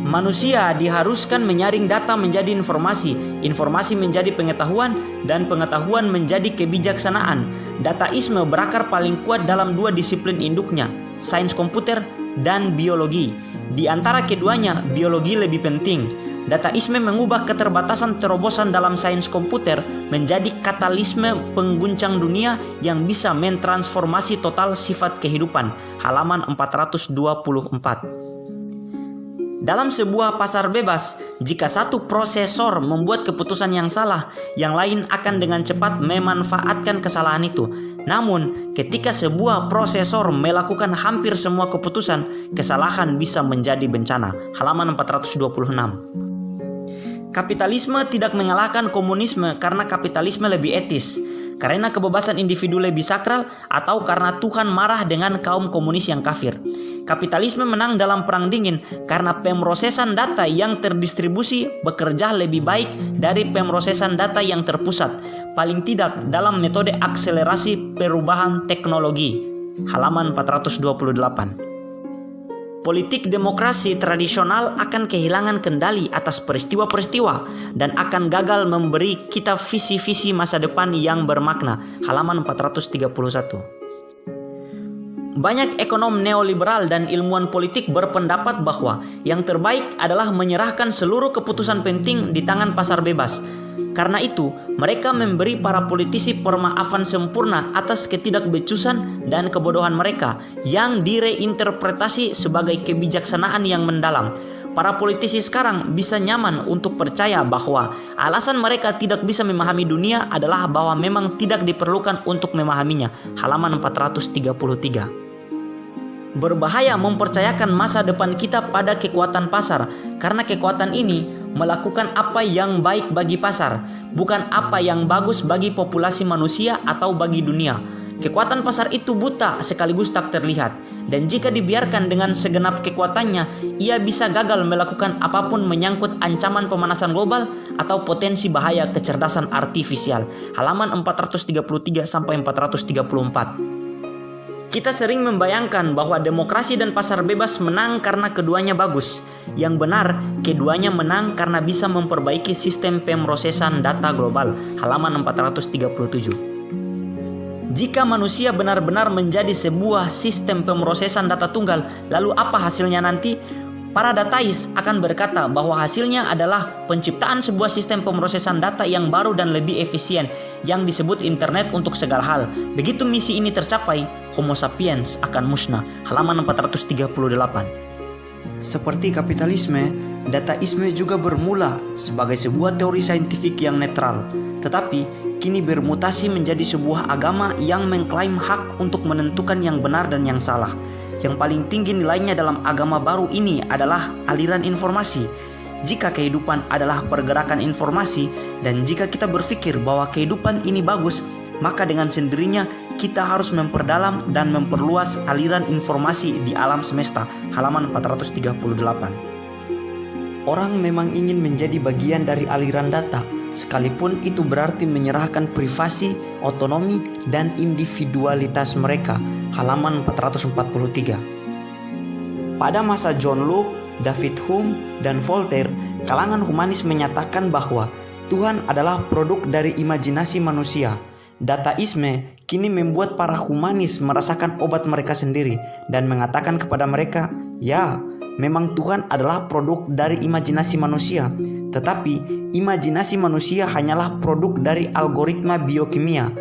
Manusia diharuskan menyaring data menjadi informasi, informasi menjadi pengetahuan, dan pengetahuan menjadi kebijaksanaan. Dataisme berakar paling kuat dalam dua disiplin induknya, sains komputer dan biologi. Di antara keduanya, biologi lebih penting. Dataisme mengubah keterbatasan terobosan dalam sains komputer menjadi katalisme pengguncang dunia yang bisa mentransformasi total sifat kehidupan. Halaman 424. Dalam sebuah pasar bebas, jika satu prosesor membuat keputusan yang salah, yang lain akan dengan cepat memanfaatkan kesalahan itu. Namun, ketika sebuah prosesor melakukan hampir semua keputusan, kesalahan bisa menjadi bencana. Halaman 426. Kapitalisme tidak mengalahkan komunisme karena kapitalisme lebih etis, karena kebebasan individu lebih sakral, atau karena Tuhan marah dengan kaum komunis yang kafir. Kapitalisme menang dalam perang dingin karena pemrosesan data yang terdistribusi bekerja lebih baik dari pemrosesan data yang terpusat, paling tidak dalam metode akselerasi perubahan teknologi. Halaman 428. Politik demokrasi tradisional akan kehilangan kendali atas peristiwa-peristiwa dan akan gagal memberi kita visi-visi masa depan yang bermakna. Halaman 431. Banyak ekonom neoliberal dan ilmuwan politik berpendapat bahwa yang terbaik adalah menyerahkan seluruh keputusan penting di tangan pasar bebas. Karena itu, mereka memberi para politisi permaafan sempurna atas ketidakbecusan dan kebodohan mereka yang direinterpretasi sebagai kebijaksanaan yang mendalam. Para politisi sekarang bisa nyaman untuk percaya bahwa alasan mereka tidak bisa memahami dunia adalah bahwa memang tidak diperlukan untuk memahaminya. Halaman 433. Berbahaya mempercayakan masa depan kita pada kekuatan pasar, karena kekuatan ini melakukan apa yang baik bagi pasar, bukan apa yang bagus bagi populasi manusia atau bagi dunia. Kekuatan pasar itu buta sekaligus tak terlihat, dan jika dibiarkan dengan segenap kekuatannya, ia bisa gagal melakukan apapun menyangkut ancaman pemanasan global atau potensi bahaya kecerdasan artifisial. Halaman 433 sampai 434. Kita sering membayangkan bahwa demokrasi dan pasar bebas menang karena keduanya bagus. Yang benar, keduanya menang karena bisa memperbaiki sistem pemrosesan data global. Halaman 437. Jika manusia benar-benar menjadi sebuah sistem pemrosesan data tunggal, lalu apa hasilnya nanti? Para datais akan berkata bahwa hasilnya adalah penciptaan sebuah sistem pemrosesan data yang baru dan lebih efisien yang disebut internet untuk segala hal. Begitu misi ini tercapai, Homo sapiens akan musnah. Halaman 438. Seperti kapitalisme, dataisme juga bermula sebagai sebuah teori saintifik yang netral, tetapi kini bermutasi menjadi sebuah agama yang mengklaim hak untuk menentukan yang benar dan yang salah. Yang paling tinggi nilainya dalam agama baru ini adalah aliran informasi. Jika kehidupan adalah pergerakan informasi, dan jika kita berpikir bahwa kehidupan ini bagus, maka dengan sendirinya kita harus memperdalam dan memperluas aliran informasi di alam semesta. Halaman 438. Orang memang ingin menjadi bagian dari aliran data, sekalipun itu berarti menyerahkan privasi, otonomi, dan individualitas mereka. Halaman 443. Pada masa John Locke, David Hume, dan Voltaire, kalangan humanis menyatakan bahwa Tuhan adalah produk dari imajinasi manusia. Dataisme kini membuat para humanis merasakan obat mereka sendiri dan mengatakan kepada mereka, ya, memang Tuhan adalah produk dari imajinasi manusia, tetapi imajinasi manusia hanyalah produk dari algoritma biokimia.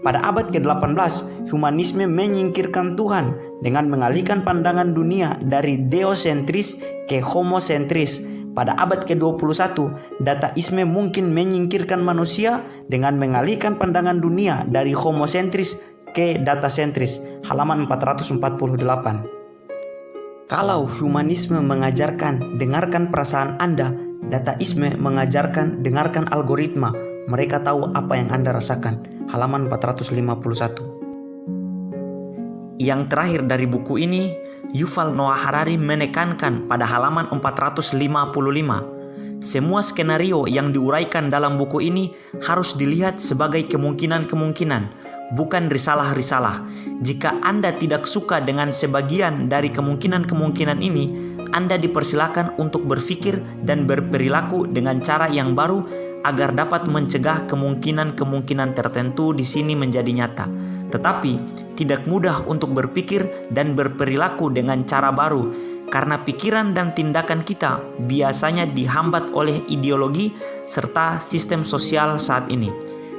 Pada abad ke-18, humanisme menyingkirkan Tuhan dengan mengalihkan pandangan dunia dari deosentris ke homosentris. Pada abad ke-21, dataisme mungkin menyingkirkan manusia dengan mengalihkan pandangan dunia dari homosentris ke datasentris. Halaman 448. Kalau humanisme mengajarkan dengarkan perasaan Anda, dataisme mengajarkan dengarkan algoritma. Mereka tahu apa yang Anda rasakan. Halaman 451. Yang terakhir dari buku ini, Yuval Noah Harari menekankan pada halaman 455. Semua skenario yang diuraikan dalam buku ini harus dilihat sebagai kemungkinan-kemungkinan, bukan risalah-risalah. Jika Anda tidak suka dengan sebagian dari kemungkinan-kemungkinan ini, Anda dipersilakan untuk berpikir dan berperilaku dengan cara yang baru agar dapat mencegah kemungkinan-kemungkinan tertentu di sini menjadi nyata. Tetapi tidak mudah untuk berpikir dan berperilaku dengan cara baru karena pikiran dan tindakan kita biasanya dihambat oleh ideologi serta sistem sosial saat ini.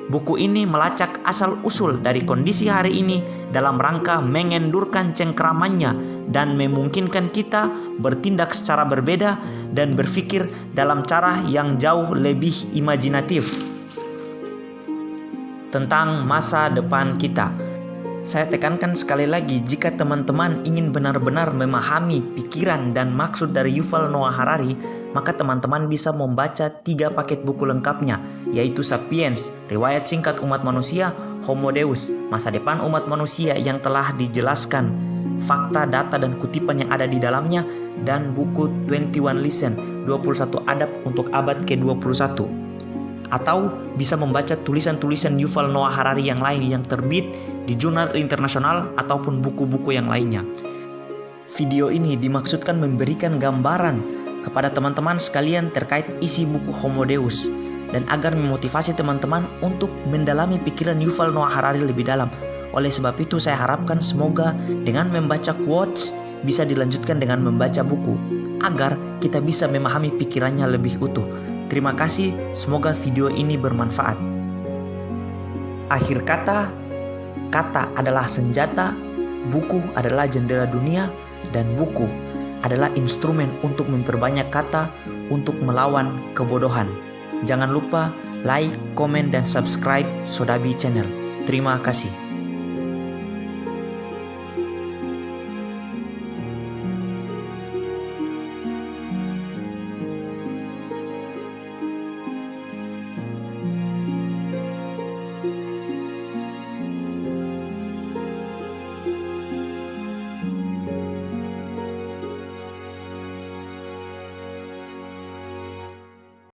Buku ini melacak asal-usul dari kondisi hari ini dalam rangka mengendurkan cengkramannya dan memungkinkan kita bertindak secara berbeda dan berpikir dalam cara yang jauh lebih imajinatif tentang masa depan kita. Saya tekankan sekali lagi, jika teman-teman ingin benar-benar memahami pikiran dan maksud dari Yuval Noah Harari, maka teman-teman bisa membaca 3 paket buku lengkapnya, yaitu Sapiens, Riwayat Singkat Umat Manusia, Homo Deus, Masa Depan Umat Manusia yang telah dijelaskan fakta, data, dan kutipan yang ada di dalamnya, dan buku 21 Lesson, 21 Adab untuk abad ke-21. Atau bisa membaca tulisan-tulisan Yuval Noah Harari yang lain yang terbit di jurnal internasional ataupun buku-buku yang lainnya. Video ini dimaksudkan memberikan gambaran kepada teman-teman sekalian terkait isi buku Homo Deus dan agar memotivasi teman-teman untuk mendalami pikiran Yuval Noah Harari lebih dalam. Oleh sebab itu saya harapkan semoga dengan membaca quotes bisa dilanjutkan dengan membaca buku agar kita bisa memahami pikirannya lebih utuh. Terima kasih, semoga video ini bermanfaat. Akhir kata, kata adalah senjata, buku adalah jendela dunia, dan buku adalah instrumen untuk memperbanyak kata untuk melawan kebodohan. Jangan lupa like, komen, dan subscribe Sodabi Channel. Terima kasih.